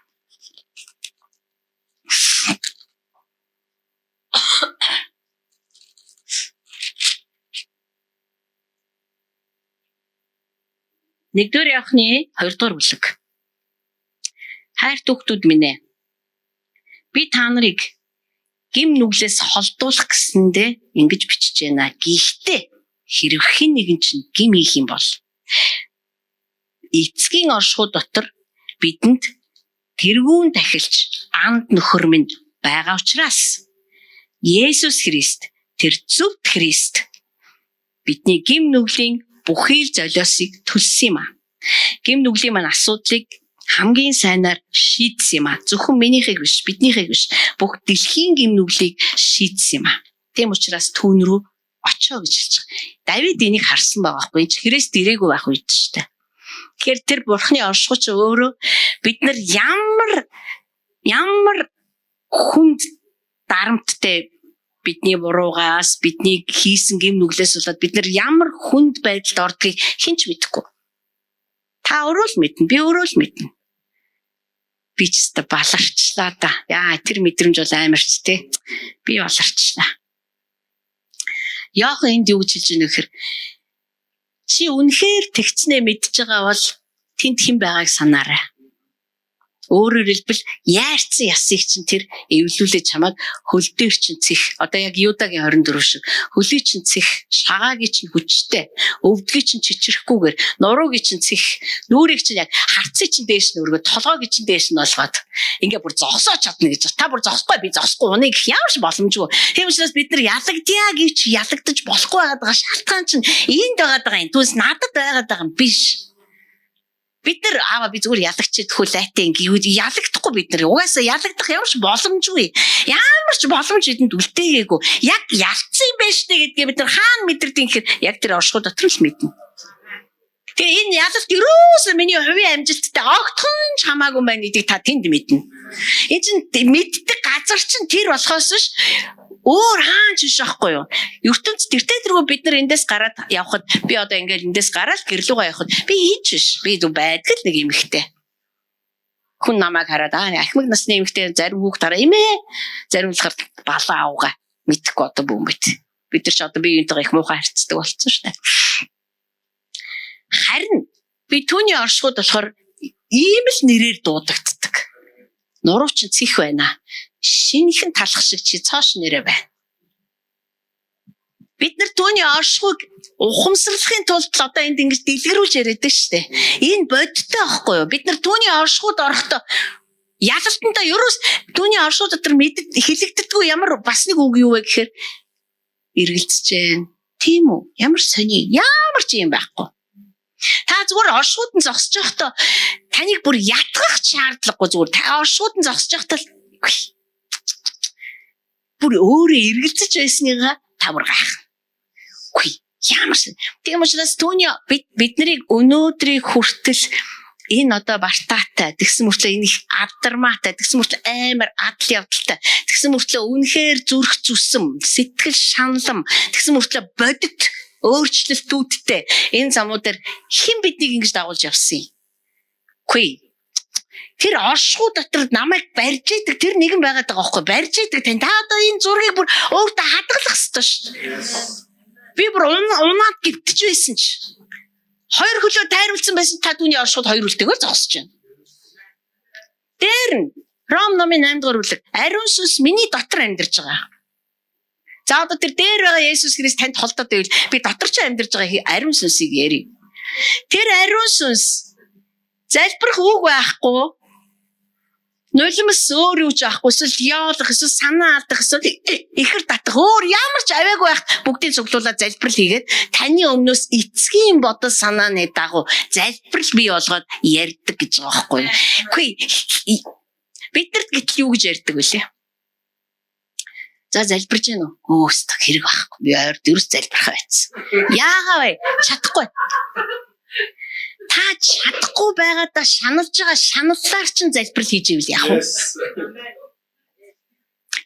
[SPEAKER 2] Нэгдүгээр явахны 2 дугаар бүлэг. Хайр түүхдүүд минь ээ. Би та нарыг гим нүглээс холдуулах гэсэндээ ингэж бичиж байна. Гэхдээ хэрвхэн нэгэн чинь гим хийх юм бол эцгийн оршихуй дотор бидэнд тэргүүн тахилч анд нөхөр минь байгаа учраас Есүс Христ тэр зөвхт Христ бидний гим нүглийн бүхий л золиосыг төлсөн юм а. Гим нүглийн маань асуудлыг хамгийн сайнаар шийдсэн юм а. Зөвхөн минийхийг биш, биднийхийг биш, бүх дэлхийн гим нүглийг шийдсэн юм а. Тийм учраас түүн рүү очоо гэж хэлж байгаа. Давид энийг харсан байгаа байхгүй. Энд Христ ирээгүй байх үед ч тэ. Тэгэхээр тэр бурхны оршихуйч өөрөө бид нар ямар хүнд дарамттай бидний буруугаас бидний хийсэн гим нүглээс болоод бид нар ямар хүнд байдалд ордгийг хинч мэдэхгүй. Та өөрөө л мэднэ, би өөрөө л мэднэ. Би ч та баларчлаа да. Яа, тэр мэдрэмж бол амарч те. Би баларчлаа. Яг энд юу гэж хэлж байна гэхээр чи үнэхээр тэгцнээ мэдж байгаа бол тэнд хэн байгааг санаарай. Өөрөөр хэлбэл яарсан ясыг чинь тэр эвлүүлээ чамайг хөлдөр чинь цэх. Одоо яг Юдагийн 24 шиг хөлийг чинь цэх, шагаагийн чинь хүчтэй, өвдгийн чинь чичрэхгүйгээр, нуруугийн чинь цэх, нүрийг чинь яг харцыг чинь дээш нь өргөд, толгойгийн чинь дээш нь болгоод ингээ бүр зогсоо чадна гэж. Та бүр зогсохгүй би зогсохгүй уныг ямар ч боломжгүй. Тийм учраас бид нар ялагдъя гэвч ялагдаж болохгүй байгаа шалтгаан чинь энд байгаа юм. Түүнээс надад байгаа юм биш. Бид нар би зүгээр ялагчдаггүй лайтаа ингээ ялагдахгүй бид нар угаасаа ялагдах ямар ч боломжгүй. Ямар ч боломж бидэнд үлдээгээгүй. Яг ялцсан юм байна штэ гэдгээ бид нар хаана мэдэрдэг гэхээр яг тэр оршихуй дотор л мэднэ. Тэгээ энэ ялалт юусоо миний хувийн амжилттай огтхон ч хамаагүй байна гэдгийг та тэнд мэднэ. Энэ чинь мэддэг газар чинь тэр болохоос ш өөр хаанч биш аахгүй юу. ертөнц тэртээ тэргүй бид нар эндээс гараад явхад би одоо ингээл эндээс гараад гэрлүүгээ явхад би хийж биш. Би дүү байдаг л нэг эмэгтэй. Хүн намайг хараад ахмад насны эмэгтэй зарим хүүхд дараа имээ зарим болохоор балаа авгаа мэдхгүй одоо бүүмэт. Бид нар ч одоо би юунтайгаа их муухай харьцдаг болсон шүү дээ. Харин би түүний оршихуйд болохоор ийм л нэрээр дуудагддаг. Нуруу чинь цих байна. Шинэхэн талах шиг чи цааш нэрэ байна. Бид нар түүний оршихуйг ухамсарлахын тулд одоо энд ингэж дэлгэрүүлж яриад байна шүү дээ. Энэ бодиттой байхгүй юу? Бид нар түүний оршихуйд орохдоо ялалтандаа ерөөс түүний оршихуй дотор хэлэгддэггүй ямар бас нэг үг юу вэ гэхээр эргэлзэж जैन. Тийм үү? Ямар сони? Ямар ч юм байхгүй. Та зүгээр оршихуйд нь зогсож байхдаа таныг бүр ятгах шаардлагагүй зүгээр та оршихуйд нь зогсож байхдаа бүр өөрөө эргэлзэж байсныгаа тавар гайх. Үгүй ямар ч тийм учраас түүний бид нарыг өнөөдрийг хүртэл энэ одоо бартаатай тэгсэн мөртлөө энэ их адармаатай тэгсэн мөртлөө амар адал явдалтай тэгсэн мөртлөө үнэхээр зүрх зүсэм сэтгэл шаналм тэгсэн мөртлөө бодит өөрчлөлтүүдтэй энэ замуудаар хэн биднийг ингэж дагуулж явсан юм. Үгүй тэр оршихуй дотор намайг барьж идэг тэр нэгэн байгаад байгаа байхгүй барьж идэг тань та одоо энэ зургийг бүр өөртөө хадгалах хэрэгтэй шүү дээ. Би бүр унаад гівтэж байсан ч хоёр хөлөө тайруулсан байсан та түүний оршихуйд хоёр үлтэйгээр зогсож байна. Дээр нь Ром номын 8 дугаар бүлэг ариун сүнс миний дотор амьдарч байгаа. За одоо тэр дээр байгаа Есүс Христ танд холдоод байвал би дотор ч амьдарч байгаа ариун сүнсийг ярив. Тэр ариун сүнс залбирах үг байхгүй. Нулимс өөр юу ч байхгүй. Эсвэл яолох, эсвэл санаа алдах, эсвэл ихэр татах өөр ямар ч аваагүй байх бүгдийг цуглуулаад залбирал хийгээд таны өмнөөс эцгийн бодол санааны дагуу залбирал бий болгоод ярьдаг гэж байгаа байхгүй. Үгүй бидэрт гэтэл юу гэж ярьдаг вүлээ? За залбирж гин үү? Өөст хэрэг байхгүй. Би ойр дөрөс залбирах байсан. Яагаа вэ? Чадахгүй. Та чадахгүй байгаадаа шаналж байгаа шаналлаар чинь залбирал хийж ивэл яах вэ?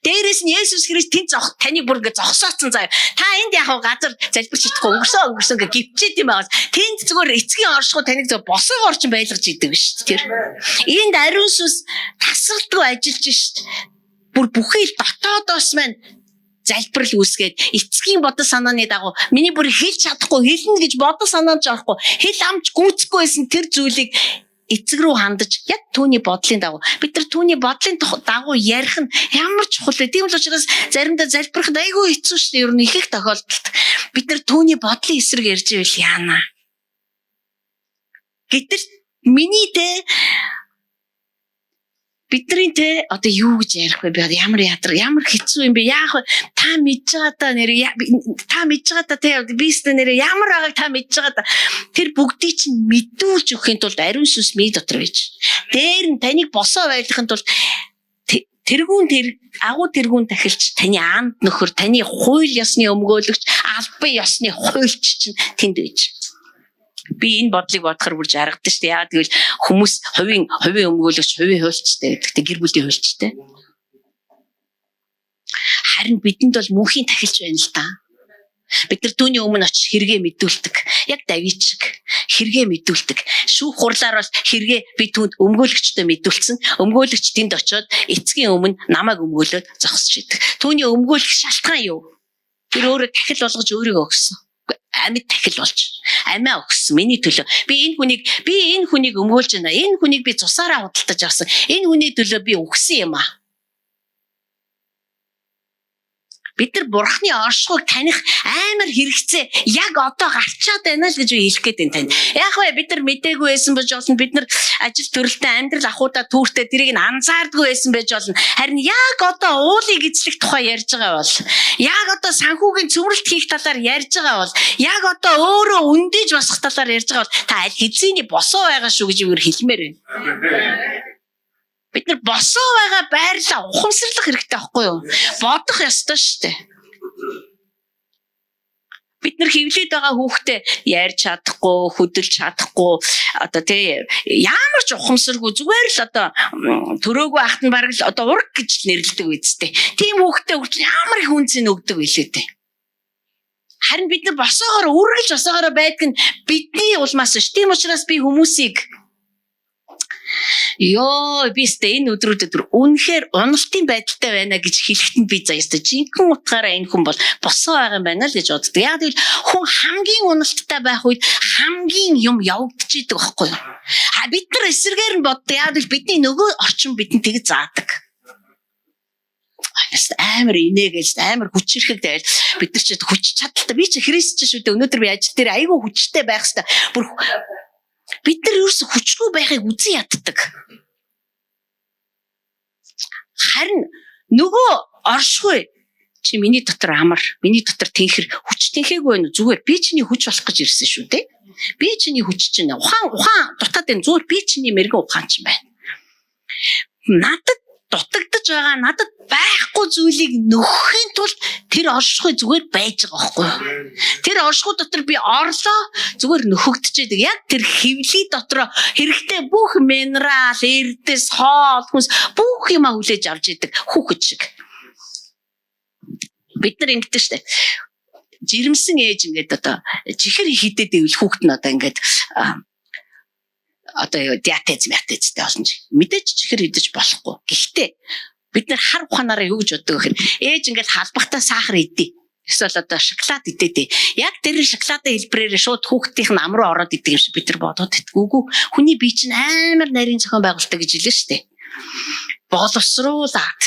[SPEAKER 2] Дээрээс нь Есүс Христ таны бүр ингэ зогсооцсон заяа. Та энд яах вэ? Газар залбирч чадахгүй өнгөрсөн ингэ гівчээд юм байгаа. Тэнд зүгээр эцгийн оршихуй таныг зөв босоо орчин байлгаж идэг шүү дээ. Тэр. Энд ариун сүнс тасралтгүй ажиллаж шүү дээ. Бүр бүхий л дотоодоос маань залбирал үүсгээд эцгийн бодол санааны дагуу миний бүр хэлж чадахгүй хэлнэ гэж бодол санаанд жорохгүй хэл амж гүйцэхгүй байсан тэр зүйлийг эцэг рүү хандаж яг түүний бодлын дагуу бид нар түүний бодлын дагуу ярих нь ямар чухал вэ? Тийм л учраас заримдаа залбирахд айгүй хэцүү шүү дээ. Ер нь их их тохиолдолд бид нар түүний бодлын эсрэг ярьж ивэл яана. Гэтэл миний бидний одоо юу гэж ярих вэ? Би ямар ямар хэцүү юм бэ? Яах вэ? Та мэдж байгаа та нэр та мэдж байгаа та би өстө нэр ямар байгааг та мэдж байгаа та тэр бүгдийг чинь мэдүүлж өгөхийн тулд ариун сүнс миний дотор байж. Дээр нь таныг босоо байлгахын тулд агуу тэргүүн тахилч таны аанд нөхөр таны хууль ёсны өмгөөлөгч албан ёсны хуульч чинь тэнд байж. Би энэ бодлыг бодохоор бүр жаргадаг шүү дээ. Яагаад гэвэл хүмүүс хувийн өмгөөлөгч, хувийн хуульчтай гэдэг гэр бүлийн хуульчтай. Харин бидэнд бол мөнхийн тахилч байна л да. Бид нар түүний өмнө очиж хэрэгээ мэдүүлдэг. Яг Давид шиг хэрэгээ мэдүүлдэг. Шүүх хурлаар бол хэрэгээ би түүнд өмгөөлөгчтэй мэдүүлсэн. Өмгөөлөгч тэнд очиод эцгийн өмнө намайг өмгөөлөөд зогсож идэг. Түүний өмгөөлөх шалтгаан юу? Тэр өөрөө тахил болгож өөрийгөө өгсөн. Амьд тахил болж амиа өгсөн миний төлөө би энэ хүнийг өмгөөлж байна. Энэ хүнийг би цусаараа худалдаж авсан. Энэ хүний төлөө би өгсөн юм аа. Бид нар бурхны оршихуйг таних амар хэрэгцээ яг одоо гарчаад байна л гэж хэлэх гээд байна тань. Яг вэ бид нар мэдээгүй байсан байж болно. Бид нар ажил төрөлтөө амьдрал ахуйдаа түүртээ тэрийг нь анзаардгүй байсан байж болно. Харин яг одоо уулыг эзлэх тухай ярьж байгаа бол яг одоо санхүүгийн цөмрөлт хийх талаар ярьж байгаа бол яг одоо өөрөө өндөөж басах талаар ярьж байгаа бол та аль хэзээний босоо байгаа шүү гэж юу хэлмээр байна. Бид нар босоо байгаа байрлаа ухамсарлах хэрэгтэй байхгүй юу? Бодох ёстой шүү дээ. Бид нар хөвлөд байгаа хүүхдээ ярьж чадахгүй, хөдөлж чадахгүй одоо ямар ч ухамсаргүй зүгээр л одоо төрөөгүй ахт нь бараг л одоо ураг гэж нэрлэдэг үсттэй. Тийм хүүхдээ ямар их үнцэн өгдөг билээ дээ. Харин бид нар босоогоор үргэлж босоогоор байдаг нь бидний улмаас ш. Тийм учраас би хүмүүсийг Ёо бистэ энэ өдрүүдэд үнэхээр уналтын байдалтай байна гэж хэлэхэд нь би заяастай жинхэнэ утгаараа энэ хүн бол босоо байгаа юм байна л гэж боддог. Яг л хүн хамгийн уналттай байх үед хамгийн юм явагдчихийдэг байхгүй юу? Бид нар эсэргээр нь боддог. Яг л бидний нөгөө орчин бидэнд тэг заадаг. Амар инээгээл амар хүчрэхэг тавил бид нар ч хүч чадaltaй би ч христч шүү дээ өнөөдөр би ажил дээр айгүй хүчтэй байх хэвээр бүр бид нар ерөөсө хүчгүй байхыг үзэн яддаг. Харин нөгөө оршгүй чи миний дотор амар миний дотор тэнхэр хүч тэнхээгүй байна зүгээр би чиний хүч болох гэж ирсэн шүү дээ. Би чиний хүч чинь ухаан дутаад энэ зүгээр би чиний мэрэгэн ухаан чинь байна. Надад дутагдж байгаа надад байхгүй зүйлийг нөхөхийн тулд тэр оршихуй зүгээр байж байгаа байхгүй юу? Тэр оршихуй дотор би орлоо зүгээр нөхөгдөж яадаг. Яг тэр хөвлийн дотор хэрэгтэй бүх минерал, эрдэс, хоол, хүнс бүх юма хүлээж авч идэг хүүхэд шиг. Бид нар ингэдэг штэ. Жирэмсэн ээж ингээд одоо чихэр хидэд ивэл хүүхэд нь одоо ингээд одоо диатез мятезтэй олон ч мэдээж чихэр идэж болохгүй. Гэхдээ бид нар хар ухаанаараа юу гэж боддог вэ гэхээр ээж ингээд халбахтаа сахар идэ. Эсвэл одоо шоколад идэ. Яг тэр шоколадын хэлбэрээр шууд хүүхдийн ам руу ороод идэг юм шиг бид нар бодоод идэггүй. Хүний бие чинь амар нарийн зохион байгуулалтаа гэж хэлсэн шүү дээ. Боловсруулаад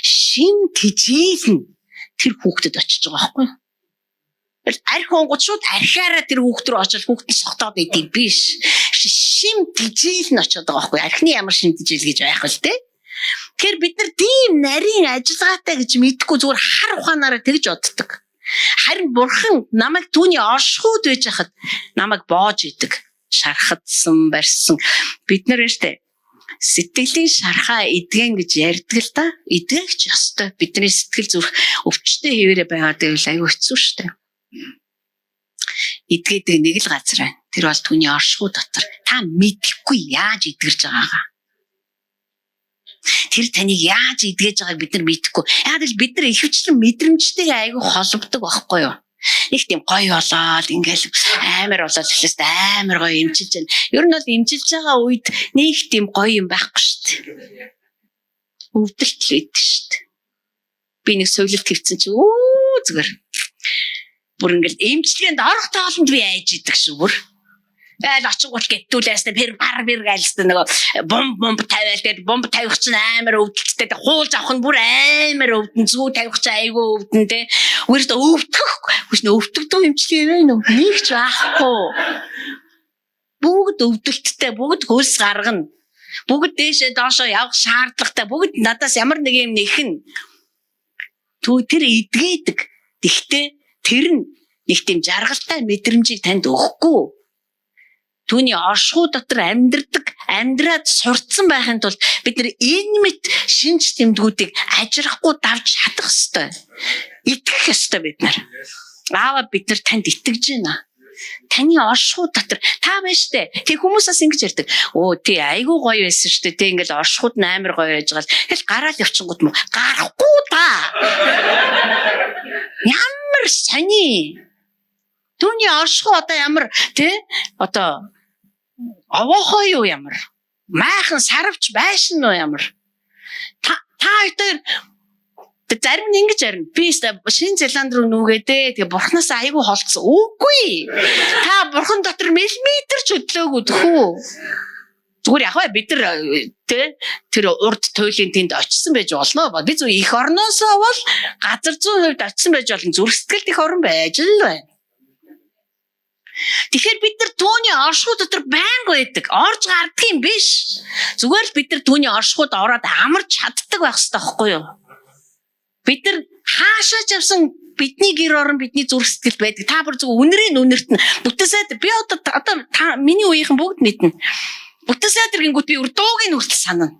[SPEAKER 2] шим тижээл нь тэр хүүхдэд очиж байгаа байхгүй юу? Арх онгод шууд архиараа тэр хүүхд рүү очиж хүүхд нь согтоод идэв биш. Шим тижээл нь очиод байгаа байхгүй. Архины ямар шим тижээл гэж байх вэ те? Тэгэхээр бид нар тийм нарийн ажиллагаатай гэж мэдхгүй зүгээр хар ухаанаараа тэгж боддог. Харин бурхан намайг түүний оршихуйд байж хахад намайг боож идэг. Шархадсан, барьсан. Бид нар штэ сэтгэлийн шархаа эдгэн гэж ярьдаг л да. Эдгэж ёстой. Бидний сэтгэл зүрх өвчтэй хэвээрээ байгаад байвал аюу хэцүү штэ. Эдгээд нэг л газар байна. Тэр бол түүний оршихуй дотор. Та мэдэхгүй яаж эдгэрж байгаагаа. Тэр таныг яаж эдгэж байгааг бид нар мэдэхгүй. Яг л бид нар ихэвчлэн мэдрэмжтэйгээ айгүй холбогддог байхгүй юу? Их тийм гоё болоод ингээл амар болоод эхлээс амар гоё имчилж байна. Ер нь бол имчилж байгаа үед нэг тийм гоё юм байхгүй шүү дээ. Өвдөлт л байдаг шүү дээ. Би нэг сөүлэлт хэвцэн чи зүгээр. Бүр ингээл имчилгээнд орох тоолонд би айж идэг шүү бүр. Айл очгоол гэттүүлээстэй бэр айлстай нөгөө бомб тавиал дээр бомб тавих чинь амар өвдөлттэй хуулж авах нь бүр амар өвдөн зүү тавих чинь айгүй өвдөн те. Үрд өвдөгдөө имчилгээ байна уу? Нэг ч байхгүй. Бүгд өвдөлттэй бүгд хөлс гаргана. Бүгд дээшээ доошоо явах шаардлагатай бүгд надаас ямар нэг юм нэхэн. Тэр эдгээдэг. Тэгтээ тэр нь нэг тийм жаргалтай мэдрэмжийг танд өгөхгүй. Түүний оршихуй дотор амьдраад сурцсан байхын тулд бид нар энэ мэт шинж тэмдгүүдийг ажрахгүй давж чадах ёстой. Итгэх ёстой бид нар. Аава бид нар танд итгэж байна. Таны оршихуй дотор та байна штэ. Тэг хүмүүсээс ингэж ярьдаг. Оо тий айгүй гоё байсан штэ. Тэг ингээл оршихуйд нь амар гоё байж байгаа л. Тэгэл гараал явчихгууд мө. Гарахгүй та. Ямар сони. Түүний оршихуй одоо ямар тий одоо овоохоо юу ямар майхан сарвч байшин уу ямар та хоёр зарим нь ингэж ярина би Шинэ Зеланд руу нүгэдээ тэгээ бурхнаас айгүй холцсон үгүй та бурхан дотор миллиметр ч хөдлөөгүй тхүү зүгээр яг бид нар тэр урд туйлын тэнд очсон байж болно би зөв их орноосоо бол газар зүйн хувьд очсон байж болно зүрх сэтгэлд их орон байж л байна. Тэгэхээр бид нар түүний оршихуй дотор байнга байдаг. Орж гардаг юм биш. Зүгээр л бид нар түүний оршихуйд ороод амарч чаддаг байх хэрэгтэй байхгүй юу? Бид нар хаашаа ч явсан бидний гэр орон бидний зүрх сэтгэл байдаг. Та бүр зөв үнэрийн үнэрт нь бүтээсээд би одоо та миний үеийнхэн бүгд мэднэ. Бүтээсээд гингүүт би урдуугийн хүртэл санана.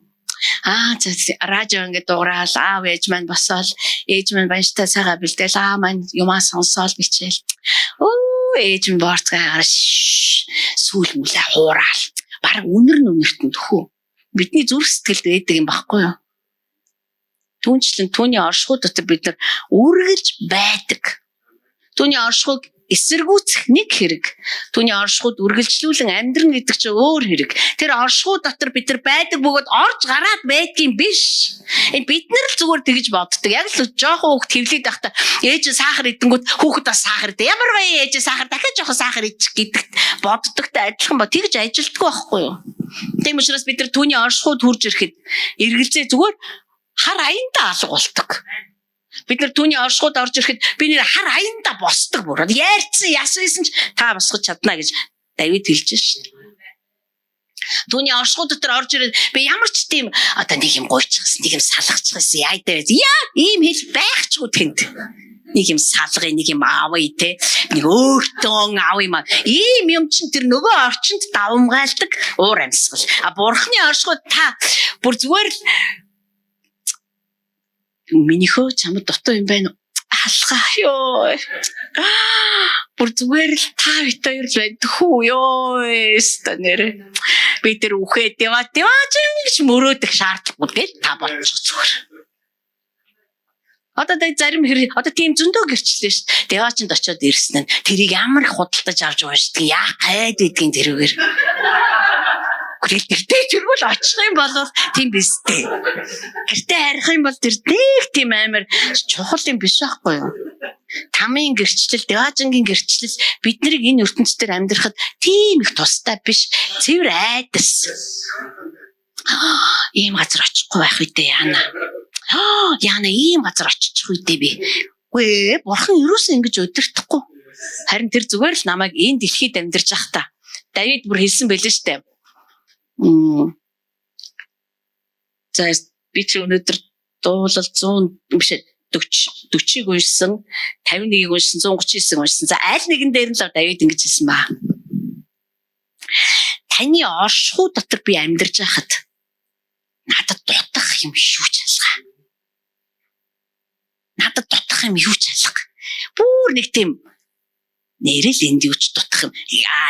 [SPEAKER 2] Радио ингээд дуурал аав ээж маань босоол ээж маань баяртай цагаа бэлдээл маань юмаа сонсоол бичээл. Ээж минь борцгаагаар сүүл мүлээ хураал. Бараг үнэрт нь төхөө. Бидний зүрх сэтгэлд байдаг юм баггүй юу? Түүнчлэн түүний оршихуй дотор бид нар үргэлж байдаг. Түүний оршихуйг эсэргүүцэх нэг хэрэг. Түүний оршихуйд үргэлжлүүлэн амьдран гэдэг чинь өөр хэрэг. Тэр оршихуй дотор бид нар байдаг бөгөөд орж гараад байдгийн биш. Энэ бид нар л зүгээр тэгж боддог. Яг л жоохон хүүхд хэвлээд байхдаа ээж сахар идэнгүүт хүүхэд бас сахар идэ. Ямар вэ ээж сахар дахиад жоохон сахар идчих гэдэгт боддогтой адилхан ба тэгж ажилтдаг байхгүй юу? Тийм учраас бид нар түүний оршихуйд хурж ирэхэд эргэлзээ зүгээр хар аяндаа алга болдог. Бид нар түүний оршихуйд орж ирэхэд би нэр хар аяндаа босдог бүр. Яарцсан ясвэсэн ч та босгож чадна гэж Давид хэлж шээ. Түүний оршихуй дотор орж ирээд би ямар ч тийм одоо нэг юм гойчихсан, нэг юм салгачихсан яйдаа. Яа, ийм хэл байхчгүй тэнд. Нэг юм салгыг, нэг юм аавь те. Нэг өөртөө аав юм. Ийм юм чин тэр нөгөө орчинд давмгайлдаг уур амьсгал. А бурхны оршихуйд та бүр зүгээр л минийхөө чамд дутуу юм байна. Алгаа ёо. Бүр зүгээр л та бит хоёр л байдаг хүү ёо. Станэр. Би тэр үхээ дэваач гэж мөрөөдөх шаардлагагүй гэж та бодчих зүгээр. Одоо зарим хэрэг одоо тийм зөндөө гэрчлээ шүү дээ. Дэваачнд очиод ирсэн нь тэрийг ямар их худалдаж авч уушдаг яах гайд байдгийн тэрүүгээр. Гэртээ тэргүүл очих юм бол тийм биз дээ. Гэртээ харих юм бол тэр нэг тийм амар чухал юм биш байхгүй юу? Тамийн гэрчлэл, дэваажингийн гэрчлэл бид нарыг энэ ертөнцийн амьдрахад тийм их тустай биш. Цэвэр айдас. Ийм газар очихгүй байх үедээ яана. Яана ийм газар очих үедээ би. Үгүй ээ, бурхан юусэн ингэж өдөртөхгүй. Харин тэр зүгээр л намайг энэ дэлхийд амьдарч байхдаа Давид бүр хэлсэн байлээ штэ. За би ч өнөөдөр дуулал 100 биш 40-ыг уншсан, 51-ийг уншсан, 139-ыг уншсан. За аль нэгэн дээр нь л Давид ингэж хэлсэн ба. Таны оршихуй дотор би амьдарч байхад надад дутах юм шүү ч алга. Надад дутах юм юу ч алга. Бүр нэг тийм нэрэл энд юуч дутах юм.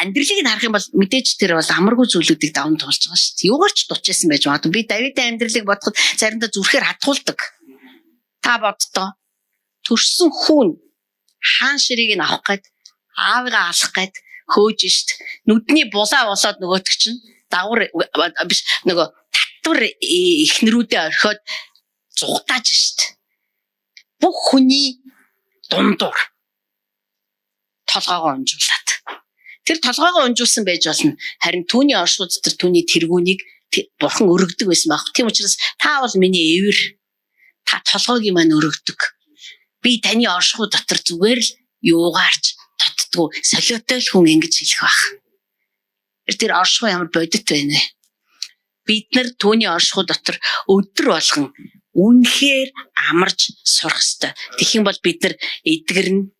[SPEAKER 2] Амьдралыг нь харах юм бол мэдээж тэр бол амаргүй зүйлүүдийг даван туулж байгаа шүү дээ. Юугаар ч дутчихсан байж магадгүй. Би Давидын амьдралыг бодоход заримдаа зүрхээр хатгуулдаг. Та боддоо төрсөн хүн хаан ширийг нь авах гээд аавыгаа алах гээд хөөж шít. Нүдний булаа болоод нөгөөтг чинь дагвар биш нөгөө татвар ихнэрүүдээ орхиод зугатааж шít. Бүх хүний дундуур толгоогоо унжуулад. Тэр толгоогоо унжуулсан байж болно. Харин түүний оршууд дотор түүний тэргүүнийг бурхан өргөдөг байсан баг. Тийм учраас та бол миний эвэр. Та толгойг маань өргөдөг. Би таны оршихуй дотор зүгээр л юугаарч тотдгоо солиотой л хүн ингэж хэлэх байх. Тэр оршихуй ямар бодит байна вэ? Бид нар түүний оршихуй дотор өдөр болгон үнэхээр амарч сурах ёстой. Тэгэх юм бол бид нар эдгэрнэ,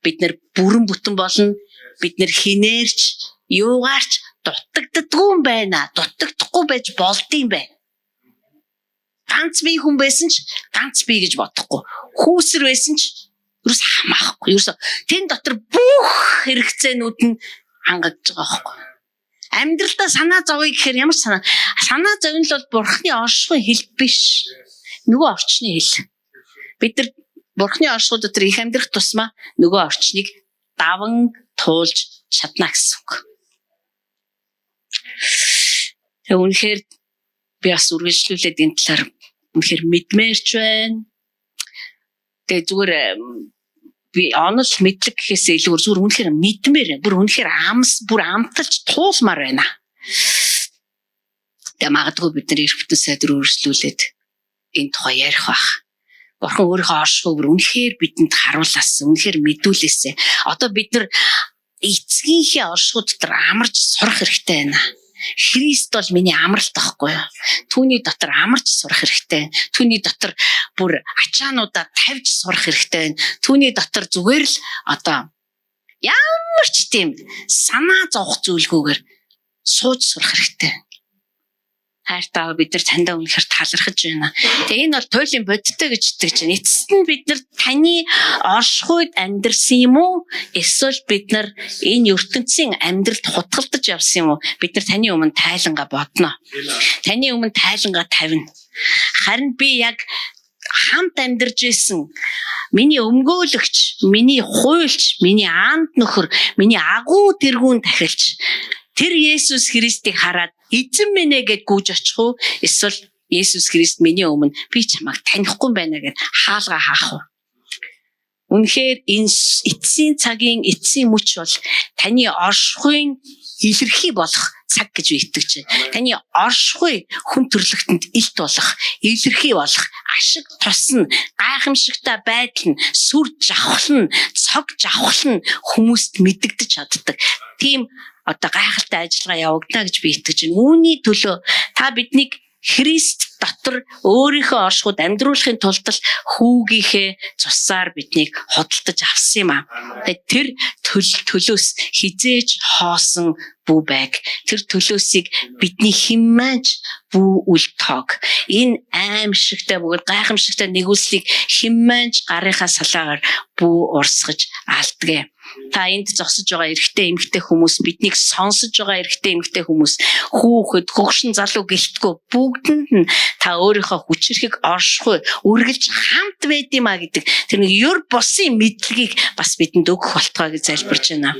[SPEAKER 2] бид нар бүрэн бүтэн болно, бид нар хинээрч юугаарч дутагддаггүй юм байна. Дутагдахгүй байж болдсон байна. Ганц би хүн байсан ч ганц би гэж бодохгүй. Хүүсэр байсан ч юус хамаахгүй. Юус тэн дотор бүх хэрэгцээнүүд нь хангагдж байгаа байхгүй. Амьдралдаа санаа зовъё гэхээр ямар санаа? Санаа зовно л бол бурхны оршихуй хэл биш. Нөгөө орчны хэл. Бид нар бурхны оршихуй дотор их амьдрах тусмаа нөгөө орчныг даван туулж чадна гэсэн үг. Тэгээ үнэхээр би бас үргэлжлүүлээд энэ талаар үнэхээр мэдмээрч байна. Тэгээ зүгээр би онол мэдлэг гэхээсээ илүү зүгээр үнэхээр мэдмээр, бүр үнэхээр бүр амталж туулмаар байна. Тэгээ магадгүй бид нар эрх бүтэн сайдр үргэлжлүүлээд энэ тухай ярих байх. Бурхан өөрийнхөө оршихуйг бүр үнэхээр бидэнд харуулсан, үнэхээр мэдүүлээсэ. Одоо бид нар эцгийнхээ оршихуй дотор амарч сурах хэрэгтэй байна. Христ бол миний амралт байхгүй юу? Түүний дотор амарч сурах хэрэгтэй. Түүний дотор бүр ачаануудаа тавьж сурах хэрэгтэй. Түүний дотор зүгээр л одоо ямар ч тийм санаа зовох зүйлгүйгээр сууж сурах хэрэгтэй. Хайртаа бид нар таньдаа үнэхээр талархаж байна. Тэгээ энэ бол туйлын бодиттой гэж итгэж байна. Эцэст нь бид нар таны оршихуйд амьдэрсэн юм уу? Эсвэл бид нар энэ ертөнцийн амьдралд хутгалдаж явсан юм уу? Бид нар таны өмнө тайлангаа бодно. Таны өмнө тайлангаа тавина. Харин би яг хамт амьдарч исэн миний өмгөөлөгч, миний хуйлч, миний аанд нөхөр, миний агуу тэргүүн тахилч. Тэр Есүс Христийг хараад эзэн минь ээ гэд гүйж очих уу? Эсвэл Есүс Христ миний өмнө би чамайг танихгүй байна гэд хаалга хаах уу? Үнэхээр энэ эцсийн цагийн эцсийн мөч бол таны оршихуйн илэрхий болох цаг гэж би итгэж байна. Таны оршихуй хүн төрлөختөнд илт болох, илэрхий болох, ашиг тусна, гайхамшигтай байдал нь, сүр жавхал нь, цог жавхал нь хүмүүст мэдэгдэж чаддаг. Тийм гайхалтай ажиллагаа явагдана гэж би итгэж байна. Үүний төлөө та биднийг Христ дотор өөрийнхөө оршихуйд амьдруулахын тулд хүүгийнхээ цусаар биднийг худалдаж авсан юм аа. Тэр төлөөс хизээж хоосон бүү байг. Тэр төлөөсийг бидний химмэж бүү үл тоог. Энэ аимшигтай бөгөөд гайхамшигтай нэгүслийг химмэж гарынхаа салаагаар бүү урсгаж алдгээ. Та энд зогсож байгаа эрэгтэй эмэгтэй хүмүүс, биднийг сонсож байгаа эрэгтэй эмэгтэй хүмүүс, хүүхэд, хөгшин залуу гэлтгүй бүгдэнд нь та өөрийнхөө хүчирхэг оршихуй үргэлж хамт байдимаа гэдэг тэр нэг ёр бусын мэдлэгийг бас бидэнд өгөх болтгоо гэж залбирч байна.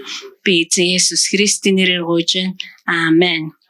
[SPEAKER 2] Би эзэн Есүс Христийн нэрээр гуйж байна. Аамен.